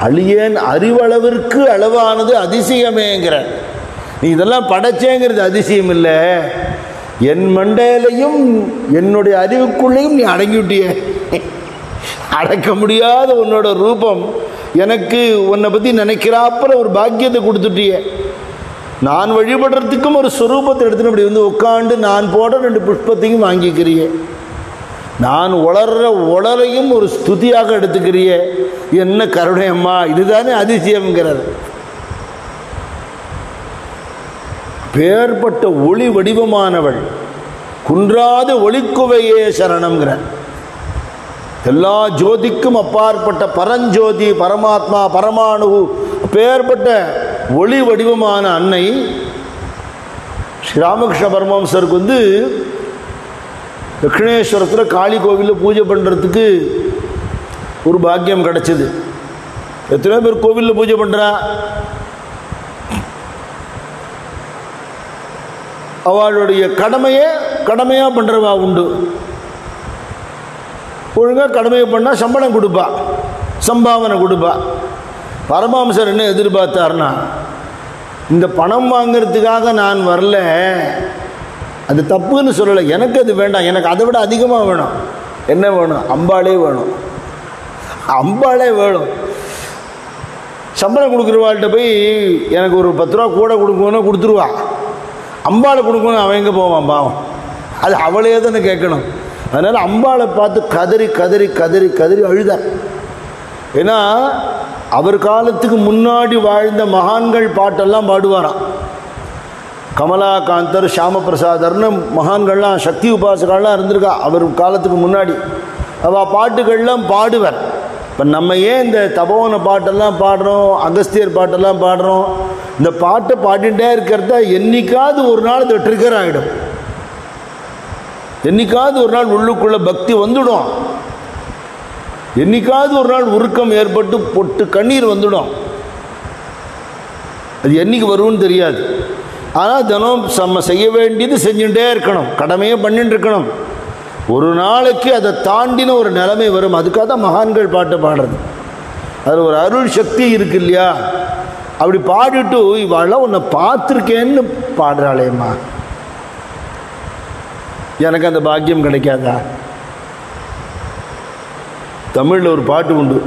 அழியேன் அறிவளவிற்கு அளவானது அதிசயமேங்கிற. நீ இதெல்லாம் படைச்சேங்கிறது அதிசயம் இல்லை, என் மண்டையிலையும் என்னுடைய அறிவுக்குள்ளேயும் நீ அடங்கிவிட்டிய. அடக்க முடியாத உன்னோட ரூபம் எனக்கு உன்னை பற்றி நினைக்கிறாப்புற ஒரு பாக்கியத்தை கொடுத்துட்டிய. நான் வழிபடுறதுக்கும் ஒரு ஸ்வரூபத்தை எடுத்துன்னு அப்படி வந்து உட்காண்டு நான் போட 2 புஷ்பத்தையும் வாங்கிக்கிறியே. நான் உளரையும் ஒரு ஸ்துதியாக எடுத்துக்கிறியே. என்ன கருணை அம்மா, இதுதானே அதிசயம்ங்கிறார். பேர்பட்ட ஒளி வடிவமானவள், குன்றாத ஒளிக்குவையே சரணம்ங்கிறார். எல்லா ஜோதிக்கும் அப்பாற்பட்ட பரஞ்சோதி பரமாத்மா பரமாணு பேர்பட்ட ஒளி வடிவமான அன்னை ஸ்ரீராமகிருஷ்ண பரமஹம்சருக்கு வந்து தட்சிணேஸ்வரத்தில் காளி கோவிலில் பூஜை பண்ணுறதுக்கு ஒரு பாக்கியம் கிடச்சிது. எத்தனையோ பேர் கோவிலில் பூஜை பண்ணுறா, அவளுடைய கடமையாக பண்ணுறவா உண்டு. ஒழுங்காக கடமையை பண்ணால் சம்பளம் கொடுப்பா, சம்பாவனை கொடுப்பா. பரமஹம்சர் என்ன எதிர்பார்த்தார்னா, இந்த பணம் வாங்கிறதுக்காக நான் வரல, அது தப்புன்னு சொல்லலை, எனக்கு அது வேண்டாம், எனக்கு அதை விட அதிகமாக வேணும். என்ன வேணும்? அம்பாளே வேணும், அம்பாளே வேணும். சம்பளம் கொடுக்குறவாள்கிட்ட போய் எனக்கு ஒரு 10 ரூபா கூட கொடுக்கணும்னா கொடுத்துருவா. அம்பாளை கொடுக்கணும் அவன் எங்கே போவான் பாவம், அது அவளே தானே கேட்கணும். அதனால் அம்பாளை பார்த்து கதறி கதறி கதறி கதறி அழுதார். ஏன்னா அவர் காலத்துக்கு முன்னாடி வாழ்ந்த மகான்கள் பாட்டெல்லாம் பாடுவாராம். கமலாகாந்தர், ஷியாம பிரசாதர்னு மகான்கள்லாம் சக்தி உபாசகர்கள்லாம் இருந்திருக்கா அவர் காலத்துக்கு முன்னாடி. அவள் பாட்டுகள்லாம் பாடுவார். இப்போ நம்ம ஏன் இந்த தபோவன பாட்டெல்லாம் பாடுறோம், அகஸ்தியர் பாட்டெல்லாம் பாடுறோம்? இந்த பாட்டை பாடிட்டே இருக்கிறதா என்னைக்காவது ஒரு நாள் இது ட்ரிகர் ஆகிடும். என்னைக்காவது ஒரு நாள் உள்ளுக்குள்ள பக்தி வந்துடும். என்னைக்காவது ஒரு நாள் உருக்கம் ஏற்பட்டு பொட்டு கண்ணீர் வந்துடும். அது என்னைக்கு வரும்னு தெரியாது. ஆனால் தினம் நம்ம செய்ய வேண்டியது செஞ்சுட்டே இருக்கணும், கடமையை பண்ணிட்டு இருக்கணும். ஒரு நாளைக்கு அதை தாண்டின ஒரு நிலைமை வரும். அதுக்காக தான் மகான்கள் பாட்டை பாடுறது. அதில் ஒரு அருள் சக்தி இருக்கு இல்லையா? அப்படி பாடிட்டு இவாளெல்லாம் உன்னை பார்த்துருக்கேன்னு பாடுறாளேம்மா, எனக்கு அந்த பாக்கியம் கிடைக்காதா? தமிழில் ஒரு பாட்டு உண்டு,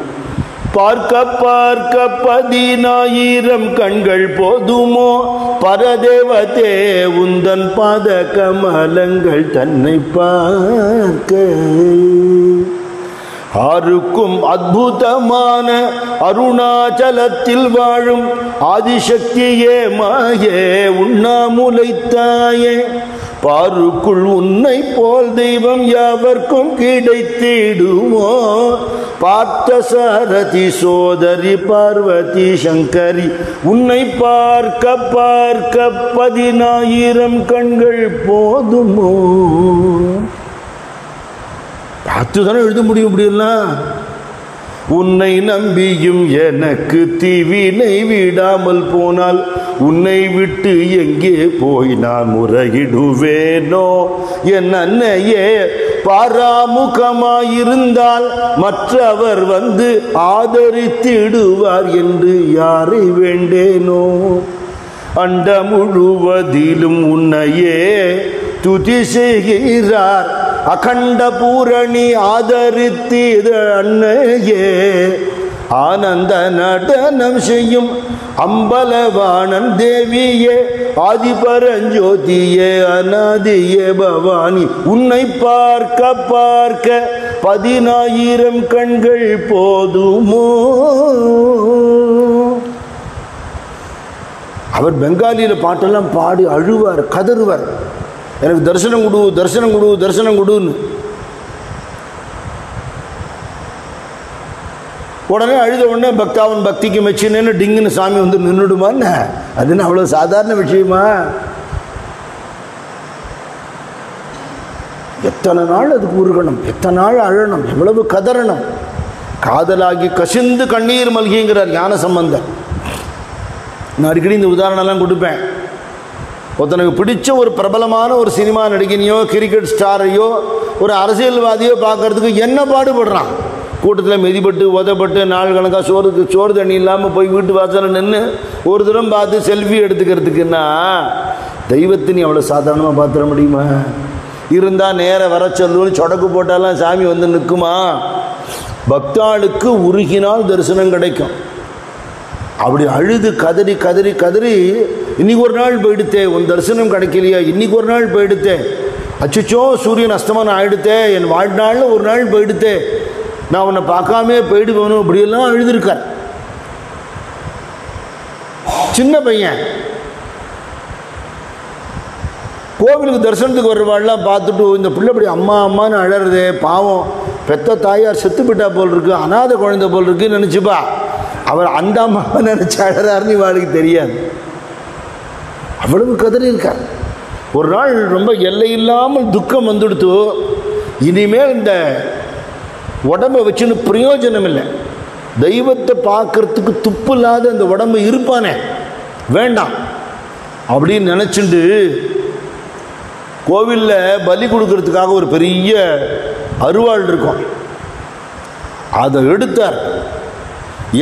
பார்க்க பார்க்க 10,000 கண்கள் போதுமோ, பரதேவதே உந்தன் பாத கமலங்கள் தன்னை பார்க்க. ஆருக்கும் அற்புதமான அருணாச்சலத்தில் வாழும் ஆதிசக்தியே மாயே உண்ணாமுலைத்தாயே, பாருக்குள் உன்னை போல் தெய்வம் யாவர்க்கும் கிடைத்திடுமோ, பார்த்த சாரதி சோதரி பார்வதி சங்கரி உன்னை பார்க்க பார்க்க 10,000 கண்கள் போதுமோ. பார்த்து தானே எழுத முடியும்னா, உன்னை நம்பியும் எனக்கு தீவினை விடாமல் போனால் உன்னை விட்டு எங்கே போய் நான் முறையிடுவேனோ. என் அன்னையே பாராமுகமாயிருந்தால் மற்றவர் வந்து ஆதரித்திடுவார் என்று யாரை வேண்டேனோ. அண்ட முழுவதிலும் உன்னையே துதி செய்கிறார் அகண்ட பூரணி ஆதரித்தீத அன்னையே. ஆனந்த நடனம் செய்யும் அம்பலவாணன் தேவியே, ஆதிபரஞ்சோதியே அநாதியே பவானி உன்னை பார்க்க பார்க்க 10,000 கண்கள் போதுமோ. அவர் பெங்காலியில் பாட்டெல்லாம் பாடி அழுவார், கதறுவார், எனக்கு தரிசனம் கொடு தரிசனம் கொடு தரிசனம் கொடுன்னு. உடனே அழுத உடனே பக்தாவன் பக்திக்கு மெச்சினேன்னு டிங்குன்னு சாமி வந்து நின்றுடுமான்னு, அதுன்னு அவ்வளோ சாதாரண விஷயமா? எத்தனை நாள் அதுக்கு உருகணும், எத்தனை நாள் அழணும், எவ்வளவு கதறணும். காதலாகி கசிந்து கண்ணீர் மல்கிங்கிறார் ஞான சம்பந்தர். நான் அடிக்கடி இந்த உதாரணம்லாம் கொடுப்பேன். ஒருத்தனுக்கு பிடிச்ச ஒரு பிரபலமான ஒரு சினிமா நடிகனையோ கிரிக்கெட் ஸ்டாரையோ ஒரு அரசியல்வாதியோ பார்க்கறதுக்கு என்ன பாடுபடுறான். கூட்டத்தில் மெதிப்பட்டு உதப்பட்டு நாள் கணக்காக சோறு தண்ணி இல்லாமல் போய் வீட்டு வாசலில் நின்று ஒரு தூரம் பார்த்து செல்ஃபி எடுத்துக்கிறதுக்குன்னா தெய்வத்தை நீ அவ்வளோ சாதாரணமாக பார்த்துட முடியுமா? இருந்தால் நேராக வர சொல்லுன்னு சொடக்கு போட்டாலாம் சாமி வந்து நிற்குமா? பக்தாளுக்கு உருகினால் தரிசனம் கிடைக்கும். அப்படி அழுது கதறி கதறி கதறி, இன்னைக்கு ஒரு நாள் போயிடுத்தே, உன் தரிசனம் கிடைக்கலையா, இன்னைக்கு ஒரு நாள் போயிடுத்தே, அச்சுச்சோ சூரியன் அஸ்தமனம் ஆயிடுத்தே, என் வாழ்நாளில் ஒரு நாள் போயிடுத்தே, நான் உன்னை பார்க்காமே போயிடுவேணும், அப்படியெல்லாம் அழுதுருக்கார். சின்ன பையன் கோவிலுக்கு தரிசனத்துக்கு வருவாள்லாம் பார்த்துட்டு, இந்த பிள்ளை இப்படி அம்மா அம்மான்னு அழறதே, பாவம் பெத்த தாயார் செத்து போட்டா போல் இருக்கு, அனாத குழந்தை போல் இருக்குன்னு நினச்சிப்பா. அவர் அந்த அம்மாவை நினச்சி அழறாருன்னு இவாளுக்கு தெரியாது. அவ்வளவு கதறி இருக்கார். ஒரு நாள் ரொம்ப எல்லை இல்லாமல் துக்கம் வந்துடுத்து, இனிமேல் இந்த உடம்பை வச்சுன்னு பிரயோஜனம் இல்லை, தெய்வத்தை பார்க்கறதுக்கு துப்பு இல்லாத அந்த உடம்பு இருப்பானே, வேண்டாம் அப்படின்னு நினச்சிண்டு கோவிலில் பலி கொடுக்கறதுக்காக ஒரு பெரிய அருவாள் இருக்கும், அதை எடுத்தார்.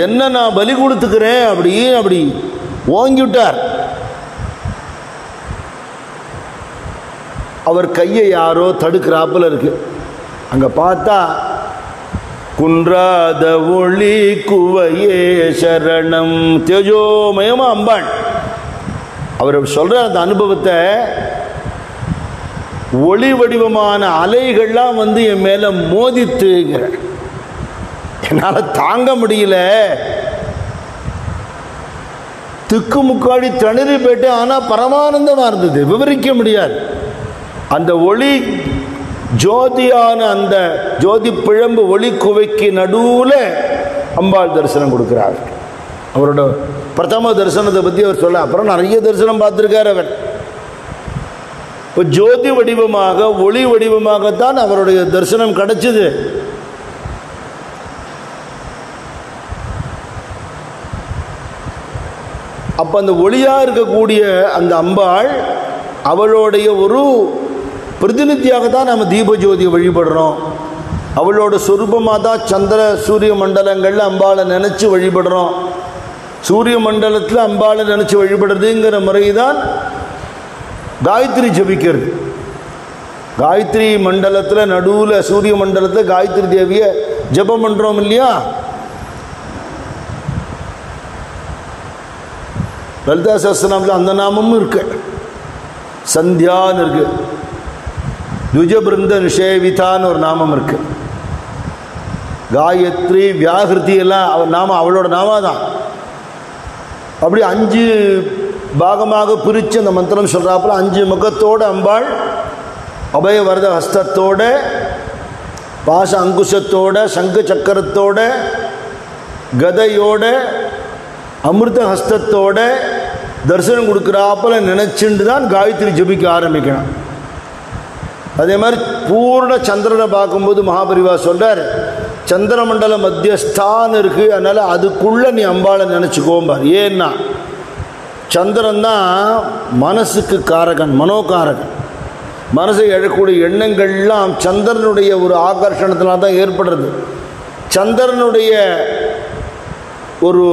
என்ன நான் பலி கொடுத்துக்கிறேன் அப்படி ஓங்கிவிட்டார். அவர் கையை யாரோ தடுக்கிறாப்புல இருக்கு. அங்கே பார்த்தா குன்றாத ஒளி குவையே சரணம் தேஜோமயமா அம்பாள். அவர் சொல்ற அந்த அனுபவத்தை, ஒளி வடிவமான அலைகள்லாம் வந்து என் மேல மோதித்துங்கிற, என்னால் தாங்க முடியல, திக்கு முக்காடி தணிறி போயிட்டு. ஆனால் பரமானந்தமாக இருந்தது, விவரிக்க முடியாது. அந்த ஒளி ஜோதியான அந்த ஜோதி பிழம்பு ஒளி குவைக்கு நடுவில் அம்பாள் தரிசனம் கொடுக்கிறார். அவரோட பிரதம தரிசனத்தை பற்றி அவர் சொல்ல, அப்புறம் நிறைய தரிசனம் பார்த்துருக்கார் அவர். இப்போ ஜோதி வடிவமாக ஒளி வடிவமாகத்தான் அவருடைய தரிசனம் கிடைச்சது. அப்போ அந்த ஒளியாக இருக்கக்கூடிய அந்த அம்பாள் அவளுடைய ஒரு பிரதிநிதியாகத்தான் நம்ம தீப ஜோதியை வழிபடுறோம். அவளோட சொரூபமாக தான் சந்திர சூரிய மண்டலங்களில் அம்பாளை நினச்சி வழிபடுறோம். சூரிய மண்டலத்தில் அம்பாளை நினச்சி வழிபடுறதுங்கிற முறை தான் காயத்ரி ஜபிக்கிறது. காயத்ரி மண்டலத்தில் நடுவில் சூரிய மண்டலத்தில் காயத்ரி தேவியை ஜபம் பண்ணுறோம் இல்லையா? லலிதா சஹஸ்ரநாமத்தில் அந்த நாமமும் இருக்கு, சந்தியான்னு இருக்கு, துஜபிருந்த நிஷேவிதான்னு ஒரு நாமம் இருக்கு, காயத்ரி வியாகிருதி எல்லாம் அவர் நாமம் அவளோட நாமா தான். அப்படி 5 பாகமாக பிரித்து அந்த மந்திரம் சொல்கிறாப்புல 5 முகத்தோடு அம்பாள், அபயவரத ஹஸ்தத்தோட, பாச அங்குஷத்தோட, சங்கு சக்கரத்தோட, கதையோட, அமிர்த ஹஸ்தத்தோட தரிசனம் கொடுக்குறாப்புல நினச்சிட்டு தான் காயத்ரி ஜபிக்க ஆரம்பிக்கணும். அதே மாதிரி பூர்ண சந்திரனை பார்க்கும்போது மகாபரிவா சொல்கிறார், சந்திரமண்டல மத்தியஸ்தான் இருக்குது, அதனால் அதுக்குள்ளே நீ அம்பாளை நினச்சிக்கோம்பார். ஏன்னா சந்திரன் தான் மனசுக்கு காரகன், மனோகாரகன். மனசை எழக்கூடிய எண்ணங்கள்லாம் சந்திரனுடைய ஒரு ஆகர்ஷணத்தினால் தான் ஏற்படுறது. சந்திரனுடைய ஒரு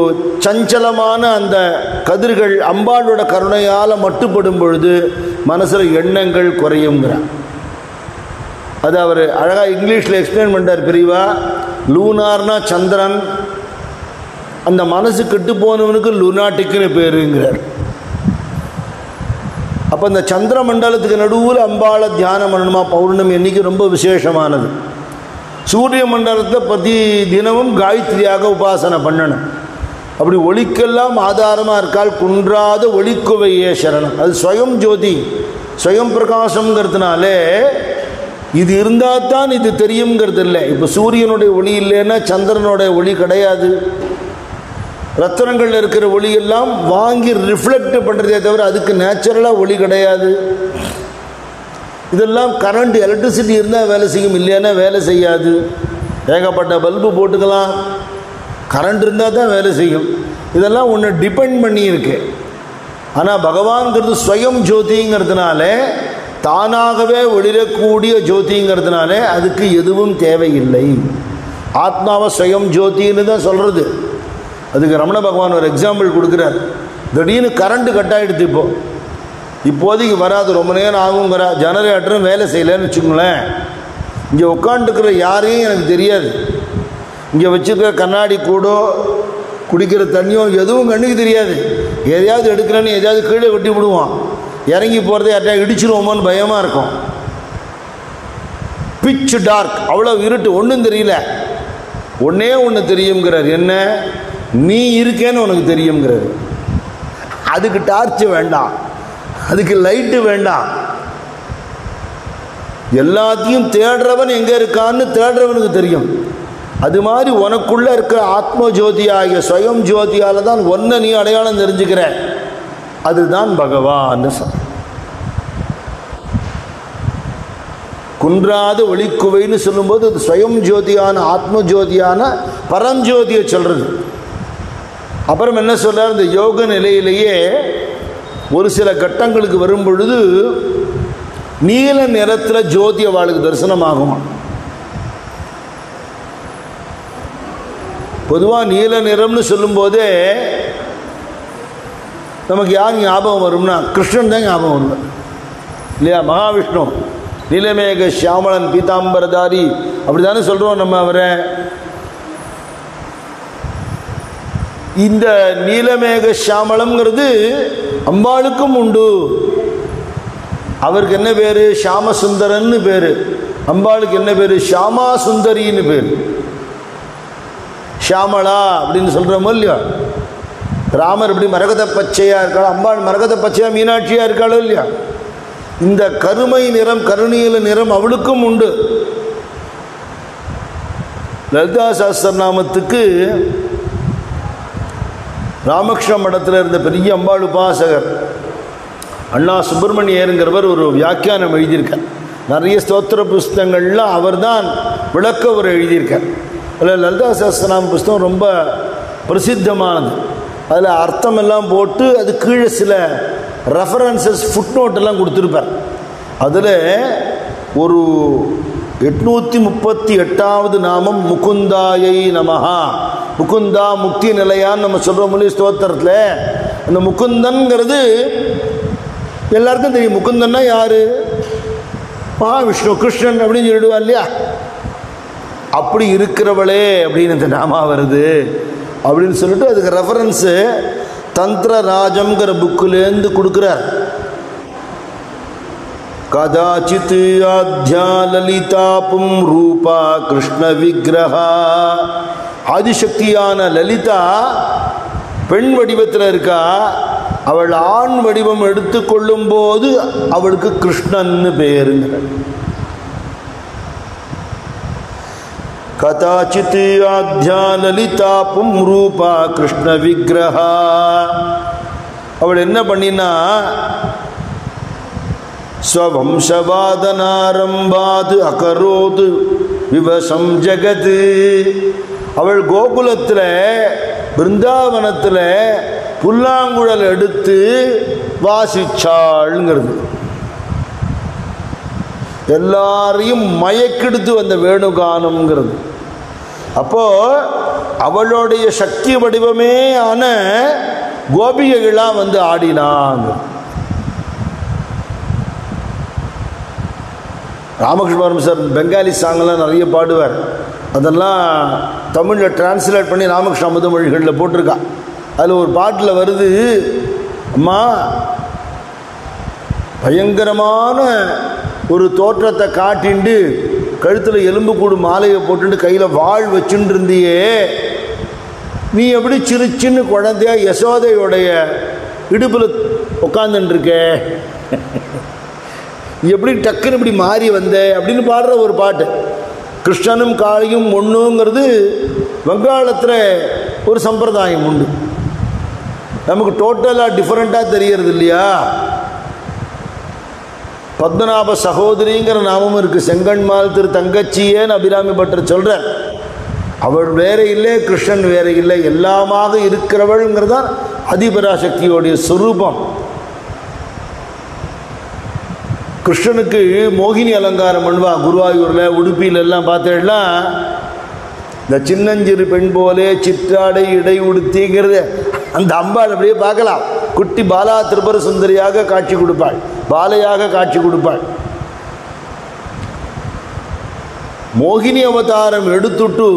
சஞ்சலமான அந்த கதிர்கள் அம்பாளோட கருணையால் மட்டுப்படும் பொழுது மனசில் எண்ணங்கள் குறையுங்கிறார். அது அவர் அழகாக இங்கிலீஷில் எக்ஸ்பிளைன் பண்ணுறார் பெரியவா. லூனார்னா சந்திரன், அந்த மனசு கெட்டு போனவனுக்கு லுனாட்டிக்குன்னு பேருங்கிறார். அப்போ இந்த சந்திர மண்டலத்துக்கு நடுவில் அம்பாளை தியானம் பண்ணணுமா? பௌர்ணமி அன்னைக்கு ரொம்ப விசேஷமானது. சூரிய மண்டலத்தை பற்றி தினமும் காயத்ரியாக உபாசனை பண்ணணும். அப்படி ஒளிக்கெல்லாம் ஆதாரமாக இருக்கால் குன்றாத ஒளிக்குவையே சரணம். அது ஸ்வயம் ஜோதி, ஸ்வயம் பிரகாசங்கிறதுனாலே இது இருந்தால் தான் இது தெரியுங்கிறது இல்லை. இப்போ சூரியனுடைய ஒளி இல்லைன்னா சந்திரனுடைய ஒளி கிடையாது. ரத்தனங்கள் இருக்கிற ஒளியெல்லாம் வாங்கி ரிஃப்ளெக்ட் பண்ணுறதே தவிர அதுக்கு நேச்சுரலாக ஒளி கிடையாது. இதெல்லாம் கரண்ட் எலக்ட்ரிசிட்டி இருந்தால் வேலை செய்யும், இல்லைன்னா வேலை செய்யாது. ஏகப்பட்ட பல்பு போட்டுக்கலாம், கரண்ட் இருந்தால் தான் வேலை செய்யும். இதெல்லாம் ஒன்று டிபெண்ட் பண்ணி இருக்கு. ஆனால் பகவான்கிறது ஸ்வயம் ஜோதிங்கிறதுனால, தானாகவே ஒளிரக்கூடிய ஜோதிங்கிறதுனால அதுக்கு எதுவும் தேவையில்லை. ஆத்மாவை ஸ்வயம் ஜோதின்னு தான் சொல்கிறது. அதுக்கு ரமண பகவான் ஒரு எக்ஸாம்பிள் கொடுக்குறார். திடீர்னு கரண்ட்டு கட் ஆகிடுது. இப்போது இப்போதைக்கு வராது, ரொம்ப நேரம் ஆகுங்கிற. ஜெனரேட்டரும் வேலை செய்யலைன்னு வச்சுக்கோங்களேன். இங்கே உட்காந்துருக்கிற யாரையும் எனக்கு தெரியாது. இங்கே வச்சுருக்கிற கண்ணாடி கூடோ குடிக்கிற தண்ணியோ எதுவும் கண்ணுக்கு தெரியாது. எதையாவது எடுக்கிறேன்னு எதையாவது கீழே கொட்டி விடுவான். இறங்கி போகிறதே யார்ட்டையா இடிச்சிருவோமோன்னு பயமாக இருக்கும். பிச் டார்க், அவ்வளோ இருட்டு, ஒன்றும் தெரியல. ஒன்றே ஒன்று தெரியுங்கிறார், என்ன? நீ இருக்கேன்னு உனக்கு தெரியுங்கிறார். அதுக்கு டார்ச் வேண்டாம், அதுக்கு லைட்டு வேண்டாம். எல்லாத்தையும் தேடுறவன் எங்கே இருக்கான்னு தேடுறவனுக்கு தெரியும். அது மாதிரி உனக்குள்ள இருக்கிற ஆத்ம ஜோதியாகிய ஸ்வயம் ஜோதியால் தான் ஒன்றை நீ அடையாளம் தெரிஞ்சுக்கிற. அதுதான் பகவான். குன்றாத ஒளிக்குவைன்னு சொல்லும்போது அது ஸ்வயம் ஜோதியான ஆத்ம ஜோதியான பரஞ்சோதியை சொல்றது. அப்புறம் என்ன சொல்றார், இந்த யோக நிலையிலேயே ஒரு சில கட்டங்களுக்கு வரும் பொழுது நீல நிறத்தில் ஜோதி அவளுக்கு தரிசனமாகுமா. பொதுவாக நீல நிறம்னு சொல்லும்போதே நமக்கு யார் ஞாபகம் வரும்னா கிருஷ்ணன் தான் ஞாபகம் வரும் இல்லையா? மகாவிஷ்ணு நீலமேக சியாமளன் பீதாம்பரதாரி அப்படி தானே சொல்கிறோம் நம்ம அவரை. இந்த நீலமேக சியாமளம்ங்கிறது அம்பாளுக்கும் உண்டு. அவருக்கு என்ன பேர்? ஷாமசுந்தரன்னு பேர். அம்பாளுக்கு என்ன பேர்? ஷாமா சுந்தரின்னு பேர். ஷியாமளா அப்படின்னு சொல்கிறோமோ இல்லையா? ராமர் இப்படி மரகத பச்சையாக இருக்காளோ, அம்பாள் மரகத பச்சையாக மீனாட்சியாக இருக்காளோ இல்லையா? இந்த கருமை நிறம் கருநீல நிறம் அவளுக்கும் உண்டு. லலிதா சஹஸ்ரநாமத்துக்கு ராமகிருஷ்ண மடத்தில் இருந்த பெரிய அம்பாள் உபாசகர் அண்ணா சுப்பிரமணியருங்கிறவர் ஒரு வியாக்கியானம் எழுதியிருக்கார். நிறைய ஸ்தோத்திர புஸ்தகங்கள்லாம் அவர் தான் விளக்க ஒரு எழுதியிருக்கார். அதில் லலிதா சஹஸ்ரநாம புஸ்தகம் ரொம்ப பிரசித்தமானது. அதில் அர்த்தம் எல்லாம் போட்டு அது கீழே சில ரெஃபரன்சஸ் ஃபுட் நோட்டெல்லாம் கொடுத்துருப்பார். அதில் ஒரு 838வது நாமம் முகுந்தாயை நமஹா. முகுந்தா முக்தி நிலையான்னு நம்ம சொல்கிறோம் மொழி ஸ்தோத்திரத்தில். அந்த முகுந்தன்கிறது எல்லாருக்கும் தெரியும். முகுந்தன்னா யாரு? மகாவிஷ்ணு, கிருஷ்ணன் அப்படின்னு சொல்லிடுவா இல்லையா? அப்படி இருக்கிறவளே அப்படின்னு இந்த நாமா வருது அப்படின்னு சொல்லிட்டு அதுக்கு ரெஃபரன்ஸு தந்திர ராஜம்ங்கிற புக்கிலேருந்து கொடுக்குறார். கதாச்சித் ஆத்யா லலிதா பும் ரூபா கிருஷ்ண விக்கிரகா. ஆதிசக்தியான லலிதா பெண் வடிவத்தில் இருக்கா. அவள் ஆண் வடிவம் எடுத்துக்கொள்ளும் போது அவளுக்கு கிருஷ்ணன்னு பேருங்க. கதாச்சித் ஆத்யா லலிதா பும் ரூபா கிருஷ்ண விக்கிரகா. அவள் என்ன பண்ணினா ஸ்வவம்சவாதனாரம்பாது அகரோது விவசம் ஜெகத். அவள் கோகுலத்தில் பிருந்தாவனத்தில் புல்லாங்குழல் எடுத்து வாசிச்சாள்ங்கிறது. எல்லாரையும் மயக்கெடுத்து வந்த வேணுகானம்ங்கிறது. அப்போ அவளுடைய சக்தி வடிவமே ஆன கோபிகைகளாக வந்து ஆடினாங்க. ராமகிருஷ்ண சார் பெங்காலி சாங்கெல்லாம் நிறைய பாடுவார். அதெல்லாம் தமிழில் டிரான்ஸ்லேட் பண்ணி ராமகிருஷ்ண அமுத மொழிகளில் போட்டிருக்கா. அதில் ஒரு பாட்டில் வருது, அம்மா பயங்கரமான ஒரு தோற்றத்தை காட்டிண்டு கழுத்தில் எலும்பு கூடு மாலையை போட்டுட்டு கையில் வாழ் வச்சுட்டு இருந்தியே, நீ எப்படி சிரிச்சின்னு குழந்தையா யசோதையோடைய இடுப்பில் உட்காந்துருக்க, எப்படி டக்குன்னு இப்படி மாறி வந்த அப்படின்னு பாடுற ஒரு பாட்டு. கிருஷ்ணனும் காளியும் ஒன்றுங்கிறது வங்காளத்தில் ஒரு சம்பிரதாயம் உண்டு. நமக்கு டோட்டலாக டிஃப்ரெண்ட்டாக தெரியறது இல்லையா? பத்மநாப சகோதரிங்கிற நாமமும் இருக்குது. செங்கண்மால் திரு தங்கச்சியேன்னு அபிராமி பட்டர் சொல்கிறார். அவள் வேற இல்லை, கிருஷ்ணன் வேற இல்லை, எல்லாமாக இருக்கிறவள்ங்கிறதான் அதிபராசக்தியோடைய சுரூபம். கிருஷ்ணனுக்கு மோகினி அலங்காரம் பண்ணுவா. குருவாயூரில் உடுப்பியில் எல்லாம் பார்த்தேன்னா இந்த சின்னஞ்சிறு பெண் போலே சிற்றாடை இடை உடுத்திங்கிறது அந்த அம்பாள் அப்படியே பார்க்கலாம். குட்டி பாலா திரிபுர சுந்தரியாக காட்சி கொடுப்பாள், பாலையாக காட்சி கொடுப்பாள். மோகினி அவதாரம் எடுத்துட்டு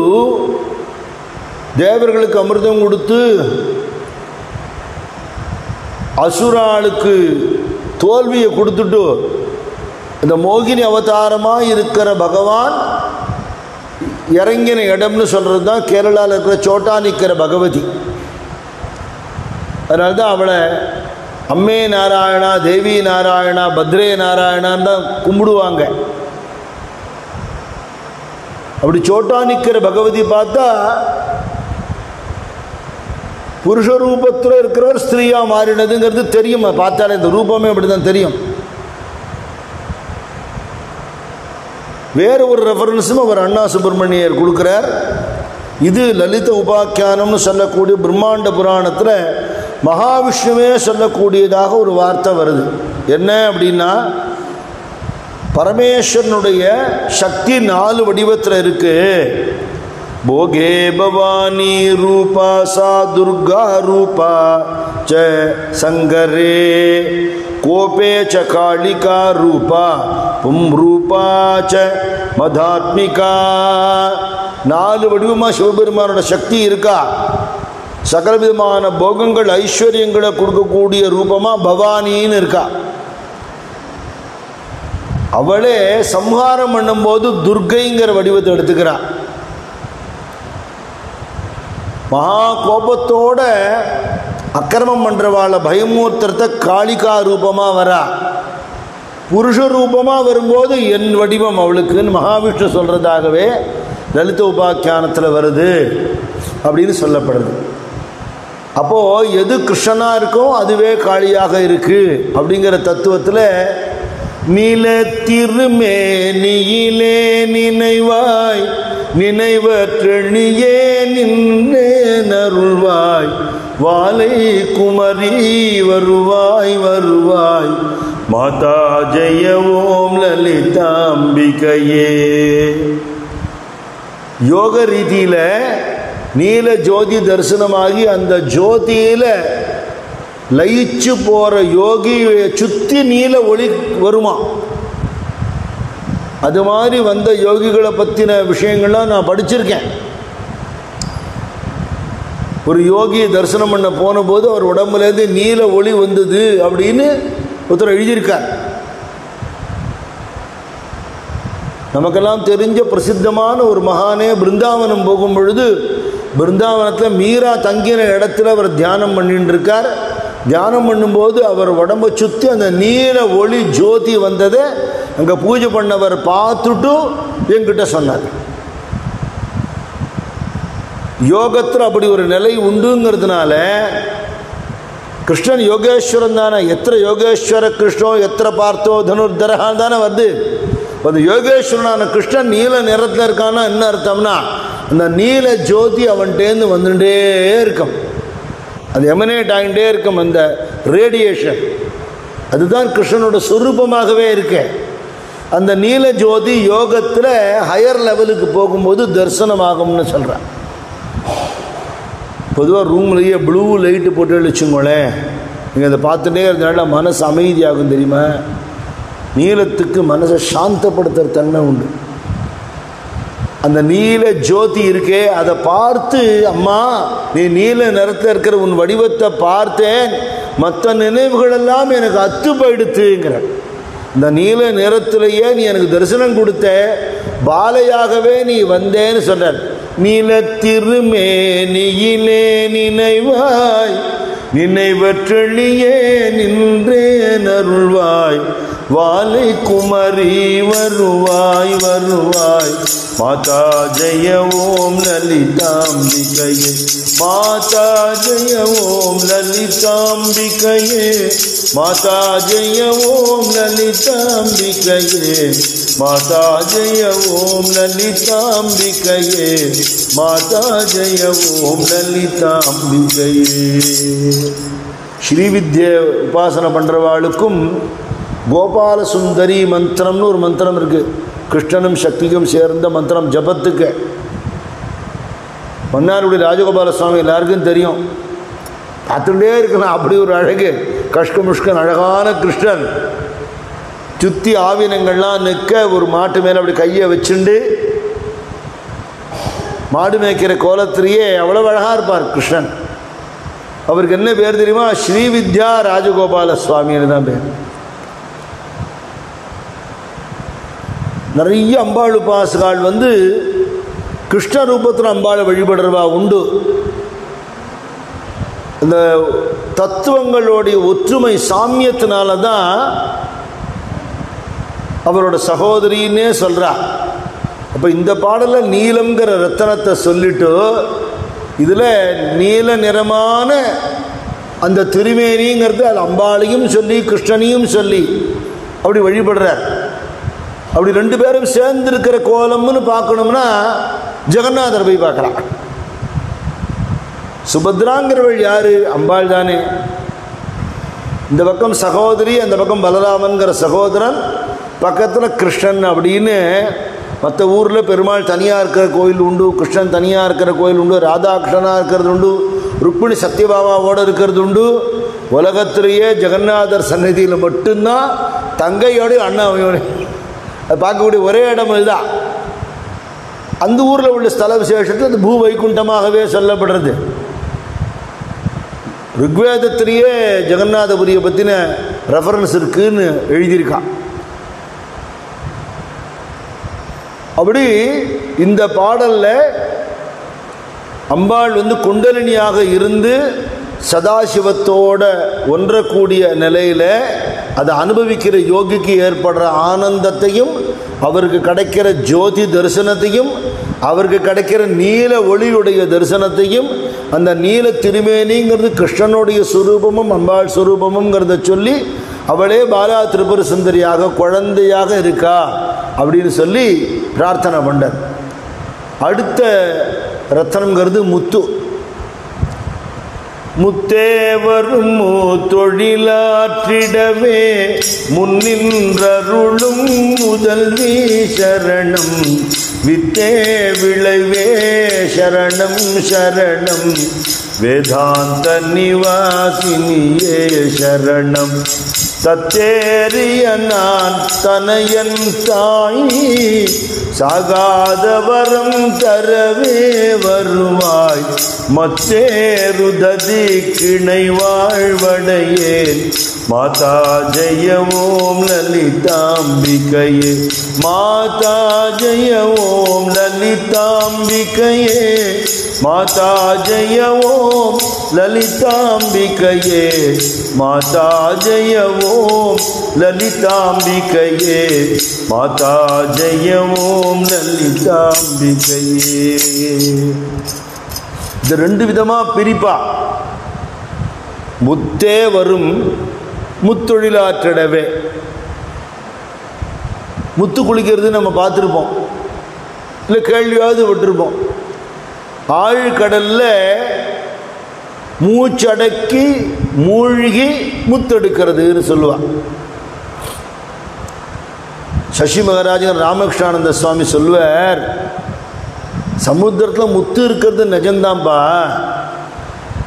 தேவர்களுக்கு அமிர்தம் கொடுத்து அசுராளுக்கு தோல்வியை கொடுத்துட்டு இந்த மோகினி அவதாரமாக இருக்கிற பகவான் இறங்கின இடம்னு சொல்கிறது தான் கேரளாவில் இருக்கிற சோட்டானிக்கிற பகவதி. அதனால தான் அவளை அம்மே நாராயணா, தேவி நாராயணா, பத்ரே நாராயணான்னு தான் கும்பிடுவாங்க. அப்படி சோட்டானிக்கிற பகவதி பார்த்தா புருஷ ரூபத்தில் இருக்கிறவர் ஸ்திரீயாக மாறினதுங்கிறது தெரியும். பார்த்தாலே இந்த ரூபமே அப்படி தான் தெரியும். வேறு ஒரு ரெஃபரன்ஸும் அவர் அண்ணா சுப்பிரமணியர் கொடுக்குறார். இது லலித உபாக்கியானம்னு சொல்லக்கூடிய பிரம்மாண்ட புராணத்தில் மகாவிஷ்ணுவே சொல்லக்கூடியதாக ஒரு வார்த்தை வருது. என்ன அப்படின்னா, பரமேஸ்வரனுடைய சக்தி 4 வடிவத்தில் இருக்கு. போகே பவானி ரூபா சா துர்கா ரூபா ச சங்கரே கோபே ச காளிகா ரூபா பும் ரூபா ச மதாத்மிகா. 4 வடிவமாக சிவபெருமானோட சக்தி இருக்கா. சகல விதமான போகங்கள் ஐஸ்வர்யங்களை கொடுக்கக்கூடிய ரூபமாக பவானின்னு இருக்கா. அவளே சம்ஹாரம் பண்ணும்போது துர்கைங்கிற வடிவத்தை எடுத்துக்கிறான். மகா கோபத்தோட அக்கிரமம் பண்ணுறவாளை பயமூர்த்தத்தை காளிகா ரூபமாக வரா. புருஷ ரூபமாக வரும்போது என் வடிவம் அவளுக்குன்னு மகாவிஷ்ணு சொல்கிறதாகவே லலித உபாக்கியானத்தில் வருது அப்படின்னு சொல்லப்படுது. அப்போது எது கிருஷ்ணனாக இருக்கோ அதுவே காளியாக இருக்குது அப்படிங்கிற தத்துவத்தில் நீல திருமேனியிலே நினைவாய் நினைவற்றணியே நின்றே நருள்வாய் வாலை குமரி வருவாய் வருவாய் மாதா ஜெய ஓம் லலிதாம்பிகையே. யோக ரீதியில் நீல ஜோதி தரிசனமாகி அந்த ஜோதியில் லயிச்சு போகிற யோகியை சுற்றி நீல ஒளி வருமா. அது மாதிரி வந்த யோகிகளை பற்றின விஷயங்கள்லாம் நான் படிச்சிருக்கேன். ஒரு யோகியை தரிசனம் பண்ண போன போது அவர் உடம்புலேருந்து நீல ஒளி வந்தது அப்படின்னு ஒருத்தர் எழுதியிருக்கார். நமக்கெல்லாம் தெரிஞ்ச பிரசித்தமான ஒரு மகானே பிருந்தாவனம் போகும் பொழுது பிருந்தாவனத்தில் மீரா தங்கின இடத்துல அவர் தியானம் பண்ணிட்டு இருக்கார். தியானம் பண்ணும்போது அவர் உடம்பை சுற்றி அந்த நீல ஒளி ஜோதி வந்ததை அங்கே பூஜை பண்ணவர் பார்த்துட்டு என்கிட்ட சொன்னார். யோகத்தில் அப்படி ஒரு நிலை உண்டுங்கிறதுனால கிருஷ்ணன் யோகேஸ்வரன் தானே. எத்திர யோகேஸ்வர கிருஷ்ணோ எத்திர பார்த்தோ தனுர்தரகான் தானே வருது. அந்த யோகேஸ்வரனான கிருஷ்ணன் நீல நிறத்தில் இருக்கான்னா என்ன அர்த்தம்னா, அந்த நீல ஜோதி அவன்கிட்டேருந்து வந்துட்டே இருக்கும். அது எமனேட் ஆகிட்டே இருக்கும். அந்த ரேடியேஷன் அதுதான் கிருஷ்ணனோட சொரூபமாகவே இருக்கு. அந்த நீல ஜோதி யோகத்தில் ஹையர் லெவலுக்கு போகும்போது தரிசனமாகும்னு சொல்கிறான். பொதுவாக ரூம்லேயே ப்ளூ லைட்டு போட்டு வச்சுங்களேன், நீங்கள் அதை பார்த்துட்டே இருந்தனால மனசு அமைதியாகும் தெரியுமா. நீலத்துக்கு மனசை சாந்தப்படுத்துகிற தன்மை உண்டு. அந்த நீல ஜோதி இருக்கே அதை பார்த்து, அம்மா நீ நீல நிறத்தில் இருக்கிற உன் வடிவத்தை பார்த்தேன், மற்ற நினைவுகளெல்லாம் எனக்கு அத்து போயிடுத்துங்கிற. இந்த நீல நிறத்திலேயே நீ எனக்கு தரிசனம் கொடுத்த, பாலையாகவே நீ வந்தேன்னு சொல்ற. நீல திருமேனியிலே நினைவாய் நினைவற்றளியே நின்றே நருள்வாய் வாலை குமரி வருவாய் வருவாய் மாதா ஜெய ஓம் லலிதாம்பிகையே மாதா ஜெய ஓம் லலிதாம்பிகையே மாதா ஜெய ஓம் லலிதாம்பிகையே மாதா ஜெய ஓம் லலிதாம்பிகையே மாதா ஜெய ஓம் லலிதாம்பிகையே. ஸ்ரீவித்ய உபாசனை பண்ணுறவாளுக்கும் கோபால சுந்தரி மந்திரம்னு ஒரு மந்திரம் இருக்குது. கிருஷ்ணனும் சக்தியும் சேர்ந்த மந்திரம் ஜபத்துக்கு. மன்னார்குடி ராஜகோபால சுவாமி எல்லாருக்கும் தெரியும். பார்த்துட்டே இருக்கலாம். அப்படி ஒரு அழகு, கஷ்கமுஷ்கன் அழகான கிருஷ்ணன். சுற்றி ஆவினங்கள்லாம் நிற்க ஒரு மாட்டு மேலே அப்படி கையை வச்சுண்டு மாடு மேய்க்கிற கோலத்திலேயே அவ்வளோ அழகாக இருப்பார் கிருஷ்ணன். அவருக்கு என்ன பேர் தெரியுமா? ஸ்ரீவித்யா ராஜகோபால சுவாமின்னு தான் பேர். நிறைய அம்பாள் உபாசகால் கிருஷ்ண ரூபத்தில் அம்பாளை வழிபடுறவா உண்டு. இந்த தத்துவங்களுடைய ஒற்றுமை சாமியத்தினால தான் அவரோட சகோதரின்னே சொல்றா. அப்போ இந்த பாடலில் நீலம்ங்கிற ரத்தனத்தை சொல்லிட்டு இதில் நீல நிறமான அந்த திருமேனிங்கிறது அது அம்பாளையும் சொல்லி கிருஷ்ணனையும் சொல்லி அப்படி வழிபடுறார். அப்படி ரெண்டு பேரும் சேர்ந்திருக்கிற கோலம்னு பார்க்கணும்னா ஜெகநாதர் போய் பார்க்கலாம். சுபத்ராங்கிறவள் யாரு? அம்பாள் தானே. இந்த பக்கம் சகோதரி, அந்த பக்கம் பலராமன்கிற சகோதரன், பக்கத்தில் கிருஷ்ணன். அப்படின்னு மற்ற ஊரில் பெருமாள் தனியாக இருக்கிற கோயில் உண்டு, கிருஷ்ணன் தனியாக இருக்கிற கோயில் உண்டு, ராதா கிருஷ்ணனாக இருக்கிறது உண்டு, ருக்மிணி சத்யபாமாவோடு இருக்கிறது உண்டு. உலகத்திலேயே ஜெகநாதர் சன்னதியில் மட்டும்தான் தங்கையோடு அண்ணாவையோடு அது பார்க்கக்கூடிய ஒரே இடம் இதுதான். அந்த ஊரில் உள்ள ஸ்தல விசேஷத்தில் அது பூ வைகுண்டமாகவே சொல்லப்படுறது. ருக்வேதத்திலேயே ஜெகநாதபுரியை பற்றின ரெஃபரன்ஸ் இருக்குன்னு எழுதியிருக்கான். அப்படி இந்த பாடலில் அம்பாள் குண்டலினியாக இருந்து சதாசிவத்தோட ஒன்றக்கூடிய நிலையில் அதை அனுபவிக்கிற யோகிக்கு ஏற்படுற ஆனந்தத்தையும், அவருக்கு கிடைக்கிற ஜோதி தரிசனத்தையும், அவருக்கு கிடைக்கிற நீல ஒளியுடைய தரிசனத்தையும், அந்த நீல திருமேனிங்கிறது கிருஷ்ணனுடைய சுரூபமும் அம்பாள் சுரூபமுங்கிறத சொல்லி அவளே பாலா திரிபுர சுந்தரியாக குழந்தையாக இருக்கா அப்படின்னு சொல்லி பிரார்த்தனை பண்ணார். அடுத்த ரத்தனங்கிறது முத்து. முத்தேவரும் தொழிலாற்றிடவே முன்னின்றருளும் முதல்வி சரணம், வித்தே விளைவே சரணம் சரணம், வேதாந்த நிவாசினியே சரணம், தத்தேறிய நான் தனையன் தாய், சாகாதவரம் தரவே வருவாய், மத்தேருததி கிணை வாழ்வடையேன், மாதா ஜெய ஓம் லலிதாம்பிகையே, மாதா ஜெய ஓம் லலிதாம்பிகையே, மாதா ஜெய ஓம் லலிதாம்பிகையே, மாதா ஜெய ஓம் லலிதாம்பிகையே, மாதா ஜெய ஓம் லலிதாம்பிகையே. இது ரெண்டு விதமா பிரிப்பா. முத்தே வரும் முத்தொழிலாற்றிடவே. முத்து குளிக்கிறது நம்ம பார்த்துருப்போம், இல்லை கேள்வியாவது விட்டுருப்போம். ஆழ்கடல்ல மூச்சடக்கி மூழ்கி முத்தெடுக்கிறதுன்னு சொல்லுவாள். சசி மகாராஜன் ராமகிருஷ்ணானந்த சுவாமி சொல்லுவார், சமுத்திரத்தில் முத்து இருக்கிறது நிஜம்தான்ப்பா,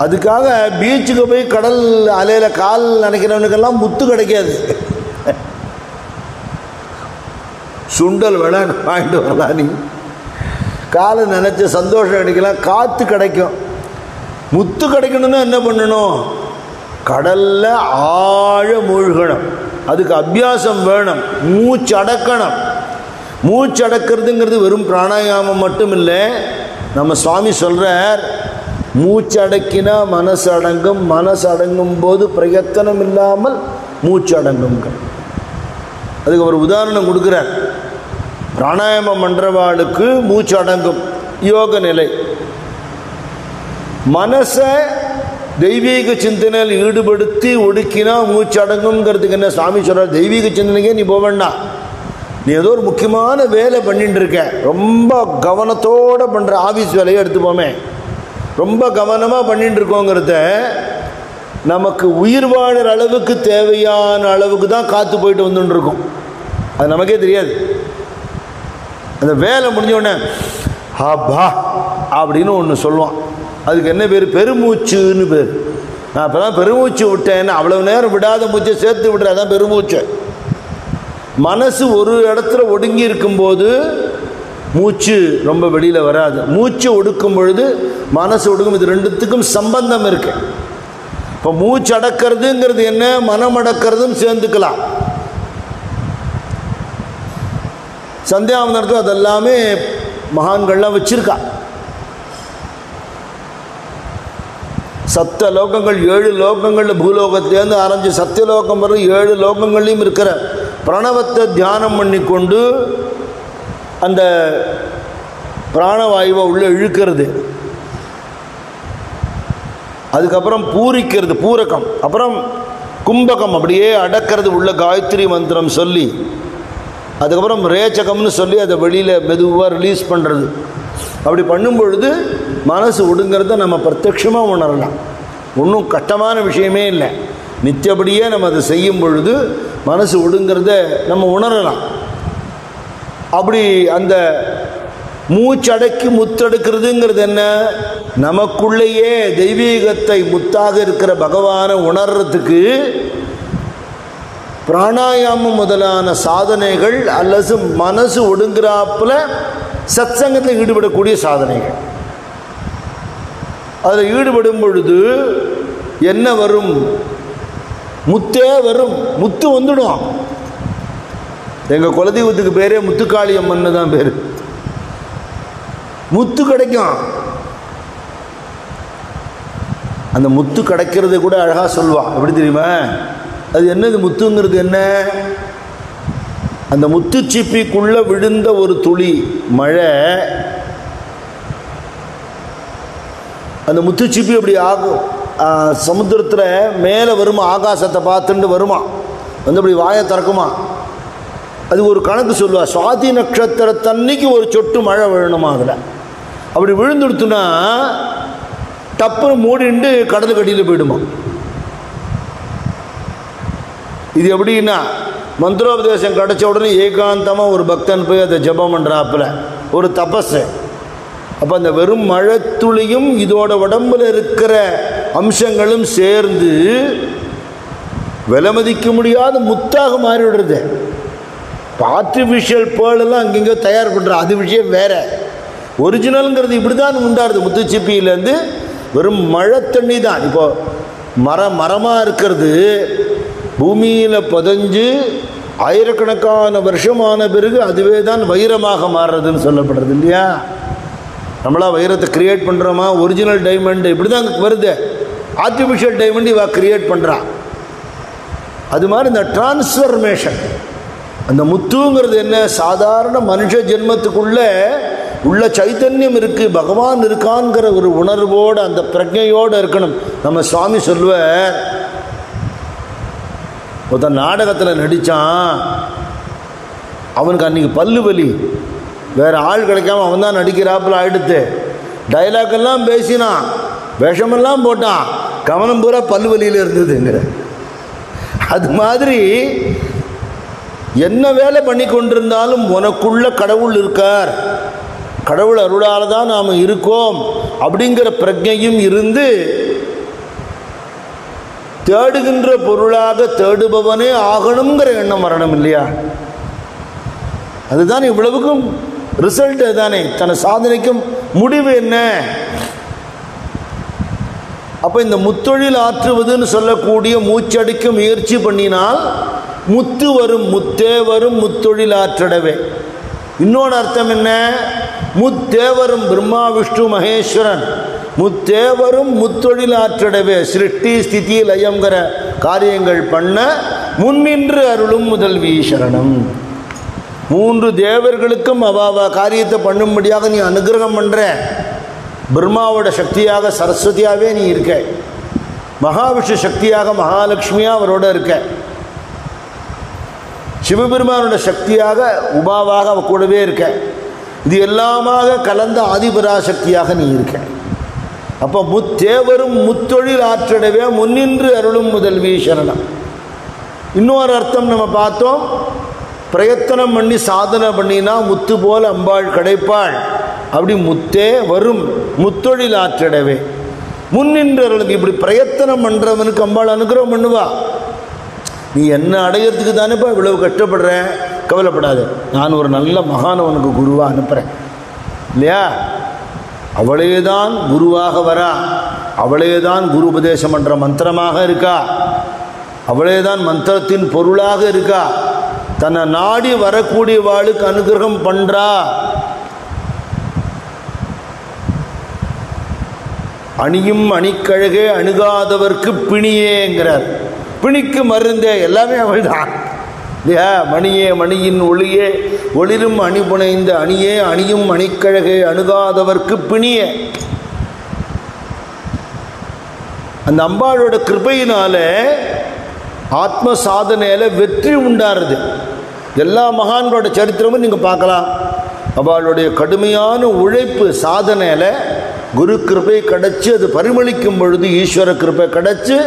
அதுக்காக பீச்சுக்கு போய் கடல் அலையில் கால் நினைக்கிறவனுக்கெல்லாம் முத்து கிடைக்காது. சுண்டல் வேணா வாங்கிட்டு வரலாம், நீ காலை நினச்ச சந்தோஷம் கிடைக்கலாம், காற்று கிடைக்கும். முத்து கிடைக்கணும்னா என்ன பண்ணணும்? கடலில் ஆழ மூழ்கணும், அதுக்கு அபியாசம் வேணும், மூச்சு அடக்கணும். மூச்சு அடக்கிறதுங்கிறது வெறும் பிராணாயாமம் மட்டும் இல்லை. நம்ம சுவாமி சொல்கிறார், மூச்சு அடக்கினா மனசு அடங்கும், மனசு அடங்கும் போது பிரயத்தனம் இல்லாமல் மூச்சு அடங்குங்க. அதுக்கு ஒரு உதாரணம் கொடுக்குறார். பிராணாயாமம் பண்ணுறவாளுக்கு மூச்சு அடங்கும், யோக நிலை. மனசை தெய்வீக சிந்தனையில் ஈடுபடுத்தி ஒடுக்கினா மூச்சு அடங்குங்கிறதுக்கு என்ன சுவாமி சொல்கிறார்? தெய்வீக சிந்தனைக்கே நீ போக வேண்டாம், நீ ஏதோ ஒரு முக்கியமான வேலை பண்ணிட்டு இருக்க, ரொம்ப கவனத்தோடு பண்ணுற ஆஃபீஸ் வேலையை எடுத்துப்போமே, ரொம்ப கவனமாக பண்ணிட்டு இருக்கோங்கிறத நமக்கு உயிர் வாழற அளவுக்கு தேவையான அளவுக்கு தான் காற்று போயிட்டு வந்துட்டு இருக்கோம், அது நமக்கே தெரியாது. அந்த வேலை முடிஞ்சோடனே ஹபா அப்படின்னு ஒன்று சொல்லுவான், அதுக்கு என்ன பேர்? பெருமூச்சுன்னு பேர். நான் இப்போ தான் பெருமூச்சு விட்டேன், அவ்வளவு நேரம் விடாத மூச்சை சேர்த்து விடுற, அதான் பெருமூச்சு. மனசு ஒரு இடத்துல ஒடுங்கி இருக்கும்போது மூச்சு ரொம்ப வெளியில் வராது. மூச்சு ஒடுக்கும் பொழுது மனசு ஒடுக்கும். இது ரெண்டுத்துக்கும் சம்பந்தம் இருக்கு. இப்போ மூச்சு அடக்கிறதுங்கிறது என்ன, மனம் அடக்கிறதும் சேர்ந்துக்கலாம். சந்தியாவந்தனத்துக்கு அதெல்லாமே மகான்கள்லாம் வச்சிருக்கா. சப்த லோகங்கள், 7 லோகங்களில் பூலோகத்திலேருந்து ஆரம்பிச்சு சத்தியலோகம் வரை 7 லோகங்கள்லையும் இருக்கிற பிரணவத்தை தியானம் பண்ணி கொண்டு அந்த பிராணவாயுவை உள்ளே இழுக்கிறது, அதுக்கப்புறம் பூரிக்கிறது பூரகம், அப்புறம் கும்பகம் அப்படியே அடக்கிறது உள்ள காயத்ரி மந்திரம் சொல்லி, அதுக்கப்புறம் ரேச்சகம்னு சொல்லி அதை வெளியில் மெதுவாக ரிலீஸ் பண்ணுறது. அப்படி பண்ணும் பொழுது மனசு ஒடுங்கிறத நம்ம பிரத்யட்சமாக உணரலாம். ஒன்றும் கஷ்டமான விஷயமே இல்லை. நித்தியபடியே நம்ம அதை செய்யும் பொழுது மனசு ஒடுங்கிறத நம்ம உணரலாம். அப்படி அந்த மூச்சடக்கி முத்தெடுக்கிறதுங்கிறது என்ன, நமக்குள்ளேயே தெய்வீகத்தை முத்தாக இருக்கிற பகவானை உணர்றதுக்கு பிராணாயாமம் முதலான சாதனைகள் அல்லது மனசு ஒடுங்குறாப்புல சத்சங்கத்தில் ஈடுபடக்கூடிய சாதனைகள். அதில் ஈடுபடும் பொழுது என்ன வரும், முத்தே வரும். முத்து வந்துடும். எங்கள் குலதெய்வத்துக்கு பேரே முத்துக்காளி அம்மன் தான் பேர். முத்து கிடைக்கும். அந்த முத்து கிடைக்கிறது கூட அழகாக சொல்லுவான். எப்படி தெரியுமா, அது என்னது முத்துங்கிறது என்ன, அந்த முத்து சிப்பிக்குள்ள விழுந்த ஒரு துளி மழை, அந்த முத்து சிப்பி அப்படி ஆகும் சமுத்திரத்தில் மேலே வருமா, ஆகாசத்தை பார்த்துட்டு வருமா, வந்து அப்படி வாயை திறக்குமா. அது ஒரு கணக்கு சொல்லுவா, சுவாதி நட்சத்திரத்தன்னைக்கு ஒரு சொட்டு மழை விழணுமா. அதில் அப்படி விழுந்துடுத்துனா டப்புன்னு மூடிண்டு கடலுக்கு அடியில் போயிடுமா. இது எப்படின்னா, மந்திரோபதேசம் கிடைச்ச உடனே ஏகாந்தமாக ஒரு பக்தன் போய் அதை ஜபம் பண்ணுறாப்புல ஒரு தபஸ். அப்போ அந்த வெறும் மழைத்துளியும் இதோட உடம்புல இருக்கிற அம்சங்களும் சேர்ந்து விலை மதிக்க முடியாத முத்தாக மாறிவிடுறது. இப்போ ஆர்டிஃபிஷியல் பேர்லாம் அங்கெங்கே தயார் பண்ணுறா, அது விஷயம் வேறு. ஒரிஜினலுங்கிறது இப்படி தான் உண்டாருது. முத்துச்சிப்பியிலேருந்து வெறும் மழை தண்ணி தான். இப்போது மரமாக இருக்கிறது பூமியில் புதைஞ்சு ஆயிரக்கணக்கான வருஷமான பிறகு அதுவே தான் வைரமாக மாறுறதுன்னு சொல்லப்படுறது இல்லையா. நம்மளா வைரத்தை கிரியேட் பண்ணுறோமா, ஒரிஜினல் டைமண்ட் இப்படி தான் வருது. ஆர்டிஃபிஷியல் டைமண்ட் இவா கிரியேட் பண்ணுறான். அது மாதிரி இந்த டிரான்ஸ்ஃபர்மேஷன், அந்த முத்துங்கிறது என்ன, சாதாரண மனுஷ ஜென்மத்துக்குள்ளே உள்ள சைத்தன்யம் இருக்குது, பகவான் இருக்கான்கிற ஒரு உணர்வோடு அந்த பிரஜையோடு இருக்கணும். நம்ம சுவாமி சொல்லுவார், ஒருத்தன் நாடகத்தில் நடித்தான், அவனுக்கு அன்றைக்கி பல்லு வலி, வேறு ஆள் கிடைக்காம அவன் தான் நடிக்கிறாப்புல ஆயிடுத்து. டைலாக் எல்லாம் பேசினான், வேஷமெல்லாம் போட்டான், கவனம் பூரா பல்லு வலியில் இருந்ததுங்கிற. அது மாதிரி என்ன வேலை பண்ணி கொண்டிருந்தாலும் உனக்குள்ள கடவுள் இருக்கார், கடவுள் அருளால் தான் நாம் இருக்கோம் அப்படிங்கிற பிரஜையும் இருந்து தேடுகின்ற பொருளாக தேடுபவனே ஆகணுங்கிற எண்ணம் வரணும் இல்லையா. அதுதான் இவ்வளவுக்கும் ரிசல்ட் தானே, தன் சாதனைக்கும் முடிவு என்ன. அப்போ இந்த முத்தொழில் ஆற்றுவதுன்னு சொல்லக்கூடிய மூச்சடிக்க முயற்சி பண்ணினால் முத்து வரும், முத்தே வரும், முத்தொழில் ஆற்றடவே. இன்னொன்று அர்த்தம் என்ன, முத்தேவரும் பிரம்மா விஷ்ணு மகேஸ்வரன், முத்தேவரும் முத்தொழில் ஆற்றடவே. சிருஷ்டி ஸ்திதி லயங்கிற காரியங்கள் பண்ண முன்னின்று அருளும் முதல்வி சரணம். 3 தேவர்களுக்கும் அவாவா காரியத்தை பண்ணும்படியாக நீ அனுகிரகம் பண்ணுற. பிரம்மாவோட சக்தியாக சரஸ்வதியாகவே நீ இருக்க, மகாவிஷ்ணு சக்தியாக மகாலட்சுமியாக அவரோட இருக்க, சிவபெருமானோட சக்தியாக உமாவாக அவ கூடவே இருக்க. இது எல்லாமாக கலந்த ஆதிபராசக்தியாக நீ இருக்க. அப்போ முத்தேவரும் முத்தொழில் ஆற்றடவே முன்னின்று அருளும் முதல்வி சரணம். இன்னொரு அர்த்தம் நம்ம பார்த்தோம், பிரயத்தனம் பண்ணி சாதனை பண்ணினா முத்து போல் அம்பாள் கிடைப்பாள். அப்படி முத்தே வரும் முத்தொழில் ஆற்றடவே. முன்னின்றவர்களுக்கு இப்படி பிரயத்தனம் பண்ணுறவனுக்கு அம்பாள் அனுகிரகம் பண்ணுவா. நீ என்ன அடையிறதுக்கு தானேப்பா இவ்வளவு கஷ்டப்படுறேன், கவலைப்படாது, நான் ஒரு நல்ல மகானவனுக்கு குருவாக அனுப்புகிறேன் இல்லையா. அவளேதான் குருவாக வரா, அவளேதான் குரு உபதேசம் பண்ணுற மந்திரமாக இருக்கா, அவளேதான் மந்திரத்தின் பொருளாக இருக்கா, தன்னை நாடி வரக்கூடிய வாளுக்கு அனுகிரகம் பண்ணுறா. அணியும் அணிக்கழகே அணுகாதவர்க்கு பிணியேங்கிறார். பிணிக்கு மருந்தே எல்லாமே அவள் தான் இல்லையா. மணியே மணியின் ஒளியே ஒளிரும் அணி புனைந்த அணியே அணியும் அணிக்கழகே அணுகாதவர்க்கு பிணியே. அந்த அம்பாளோட கிருபையினால ஆத்ம சாதனையில வெற்றி உண்டாருது. எல்லா மகான்களோட சரித்திரமும் நீங்கள் பார்க்கலாம். அவளுடைய கடுமையான உழைப்பு சாதனையில் குரு கிருபை கிடச்சி அது பரிமளிக்கும் பொழுது ஈஸ்வர கிருபை கிடச்சி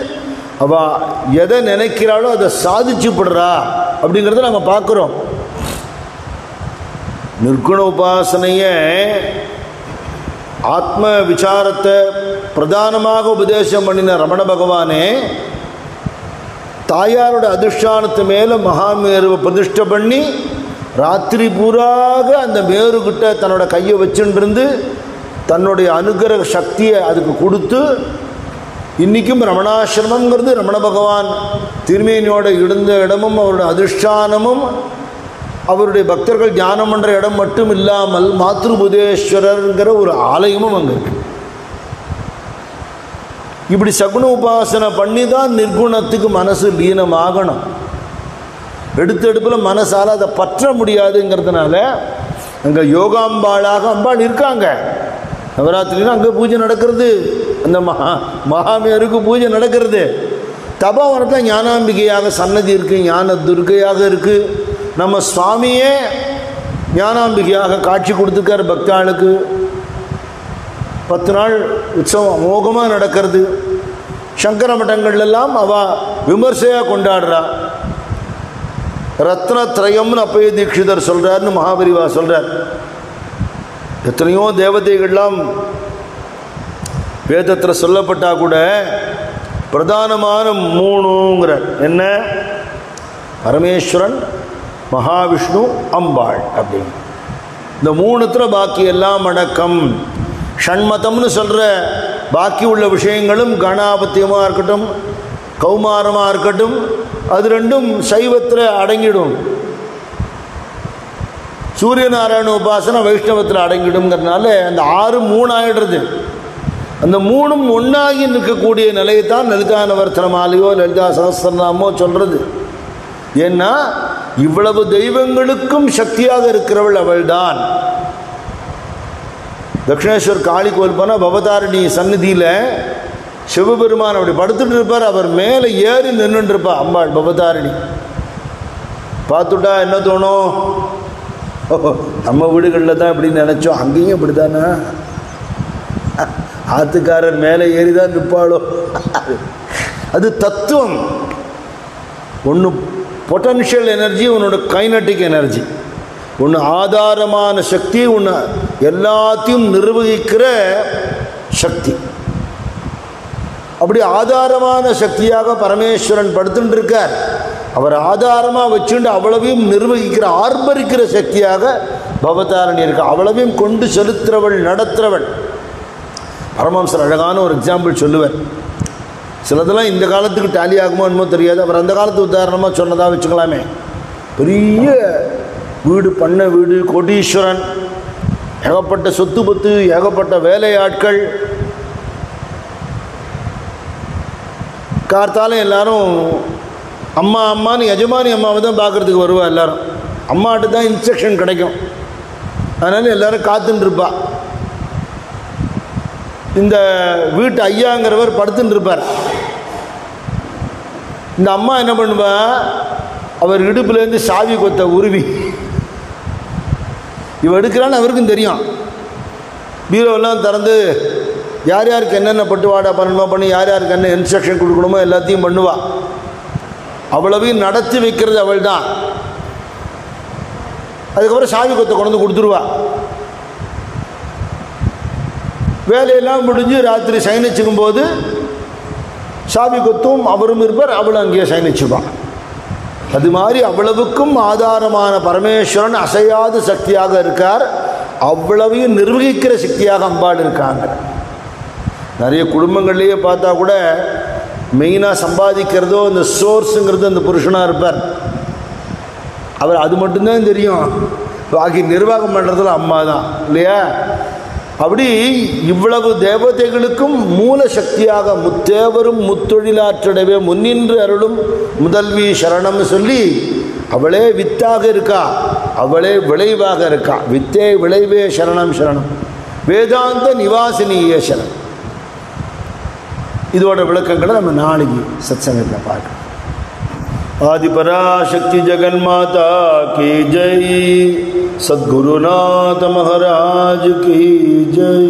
அவள் எதை நினைக்கிறாளோ அதை சாதிச்சு படுறா அப்படிங்கிறத நம்ம பார்க்குறோம். நிர்குண உபாசனையை ஆத்ம விசாரத்தை பிரதானமாக உபதேசம் பண்ணின ரமண பகவானே தாயாரோட அதிஷ்டானத்து மேலே மகாமேருவை பிரதிஷ்டை பண்ணி ராத்திரி பூராக அந்த மேருக்கிட்ட தன்னோட கையை வச்சுட்டு தன்னுடைய அனுகிரக சக்தியை அதுக்கு கொடுத்து இன்றைக்கும் ரமணாசிரமங்கிறது ரமண பகவான் திருமேனியோட இருந்த இடமும் அவருடைய அதிஷ்டானமும் அவருடைய பக்தர்கள் தியானம் பண்ணுற இடம் மட்டும் இல்லாமல் மாத்ருபுதேஸ்வரருங்கிற ஒரு ஆலயமும் அங்கே இருக்கு. இப்படி சகுன உபாசனை பண்ணி தான் நிர்குணத்துக்கு மனசு லீனமாகணும். எடுத்தெடுப்பில் மனசால் அதை பற்ற முடியாதுங்கிறதுனால அங்கே யோகாம்பாளாக அம்பாள் இருக்காங்க. நவராத்திரினா அங்கே பூஜை நடக்கிறது, அந்த மகாமேருக்கு பூஜை நடக்கிறது. தபோவனத்தில் ஞானாம்பிகையாக சன்னதி இருக்குது, ஞான துர்க்கையாக இருக்குது. நம்ம சுவாமியே ஞானாம்பிகையாக காட்சி கொடுத்துருக்கார் பக்தாளுக்கு. 10 நாள் உற்சவம் அமோகமாக நடக்கிறது. சங்கர மட்டங்கள்லாம் அவள் விமர்சையாக கொண்டாடுறா. ரத்னத்ரயம்னு அப்பய தீட்சிதர் சொல்கிறார்னு மகாபரிவா சொல்கிறார். எத்தனையோ தேவதைகள்லாம் வேதத்தில் சொல்லப்பட்டா கூட பிரதானமான 3ங்கிறார். என்ன? பரமேஸ்வரன், மகாவிஷ்ணு, அம்பாள் அப்படின்னு. இந்த 3த்துல பாக்கி எல்லாம் அடக்கம். ஷண்மதம்னு சொல்கிற பாக்கி உள்ள விஷயங்களும் கணாபத்தியமாக இருக்கட்டும், கௌமாரமாக இருக்கட்டும், அது ரெண்டும் சைவத்தில் அடங்கிடும். சூரியநாராயண உபாசனை வைஷ்ணவத்தில் அடங்கிடுங்கிறதுனால அந்த 6 3 ஆகிடுறது. அந்த 3ம் ஒன்றாகி நிற்கக்கூடிய நிலையை தான் லலிதா நவரத்னமாலையோ லலிதா சகஸ்ரநாமோ சொல்கிறது. ஏன்னா இவ்வளவு தெய்வங்களுக்கும் சக்தியாக இருக்கிறவள் அவள்தான். தட்சிணேஸ்வர் காளி கோயில் போனால் பவதாரிணி சந்நிதியில் சிவபெருமான் அப்படி படுத்துட்டு இருப்பார், அவர் மேலே ஏறி நின்றுட்டு இருப்பார் அம்பாள் பவதாரிணி. பார்த்துட்டா என்ன தோணும்? நம்ம வீடுகளில் தான் இப்படி நினச்சோம், அங்கேயும் இப்படி தானே ஆத்துக்காரர் மேலே ஏறி தான் நிற்பாளோ. அது தத்துவம். ஒன்று பொட்டன்ஷியல் எனர்ஜி, உன்னோட கைனட்டிக் எனர்ஜி. ஒன்று ஆதாரமான சக்தி, ஒன்று எல்லாத்தையும் நிர்வகிக்கிற சக்தி. அப்படி ஆதாரமான சக்தியாக பரமேஸ்வரன் படுத்துட்டு இருக்கார். அவர் ஆதாரமாக வச்சுட்டு அவ்வளவையும் நிர்வகிக்கிற ஆர்ப்பரிக்கிற சக்தியாக பவதாரணி இருக்கு. அவ்வளவையும் கொண்டு செலுத்துறவள், நடத்துகிறவள். பரமஹம்சர் அழகான ஒரு எக்ஸாம்பிள் சொல்லுவார். சிலதெல்லாம் இந்த காலத்துக்கு டேலி ஆகுமோ என்னமோ தெரியாது, அவர் அந்த காலத்து உதாரணமாக சொன்னதாக வச்சுக்கலாமே. பெரிய வீடு, பண்ண வீடு, கோடீஸ்வரன், ஏகப்பட்ட சொத்து பத்து, ஏகப்பட்ட வேலையாட்கள். கார்த்தாலும் எல்லாரும் அம்மா அம்மான்னு எஜமானி அம்மாவை தான் பார்க்குறதுக்கு வருவா. எல்லோரும் அம்மாட்ட தான் இன்ஸ்ட்ரக்ஷன் கிடைக்கும். அதனால் எல்லோரும் காத்துட்டுருப்பா. இந்த வீட்டு ஐயாங்கிறவர் படுத்துட்டு இருப்பார். இந்த அம்மா என்ன பண்ணுவா, அவர் இடுப்புலேருந்து சாவி கொத்த உருவி இவ எடுக்கிறான்னு அவருக்கும் தெரியும். பீரோவெல்லாம் திறந்து யார் யாருக்கு என்னென்ன பட்டு வாடா பண்ணணுமோ பண்ணி, யார் யாருக்கு என்ன இன்ஸ்ட்ரக்ஷன் கொடுக்கணுமோ எல்லாத்தையும் பண்ணுவாள். அவ்வளவையும் நடத்தி வைக்கிறது அவள் தான். அதுக்கப்புறம் சாவி கொத்தை கொண்டு வந்து கொடுத்துருவா. வேலையெல்லாம் முடிஞ்சு ராத்திரி சயனிச்சுக்கும் போது சாவி கொத்தும் அவரும் இருப்பார், அவளும் அங்கேயே சயனிச்சுப்பான். அது மாதிரி அவ்வளவுக்கும் ஆதாரமான பரமேஸ்வரன் அசையாத சக்தியாக இருக்கார். அவ்வளவையும் நிர்வகிக்கிற சக்தியாக அம்பாள் இருக்காங்க. நிறைய குடும்பங்கள்லேயே பார்த்தா கூட மெயினாக சம்பாதிக்கிறதோ இந்த சோர்ஸுங்கிறது அந்த புருஷனாக இருப்பார். அவர் அது மட்டும்தான் தெரியும், பாக்கி நிர்வாகம் பண்ணுறதுல அம்மா தான் இல்லையா? அப்படி இவ்வளவு தேவதைகளுக்கும் மூல சக்தியாக முத்தேவரும் முத்தொழிலாற்றடவே முன்னின்று அருளும் முதல்வி சரணம்னு சொல்லி அவளே வித்தாக இருக்கா, அவளே விளைவாக இருக்கா. வித்தே விளைவே சரணம் சரணம், வேதாந்த நிவாசினியே சரணம். இதோட விளக்கங்களை நம்ம நாளைக்கு சத்சங்கத்தில் பார்க்கலாம். आदिपराशक्ति जगन्माता की जय, सद्गुरुनाथ महाराज की जय।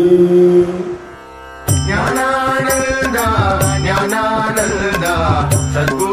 ज्ञानानंदा ज्ञानानंदा सद्गुरु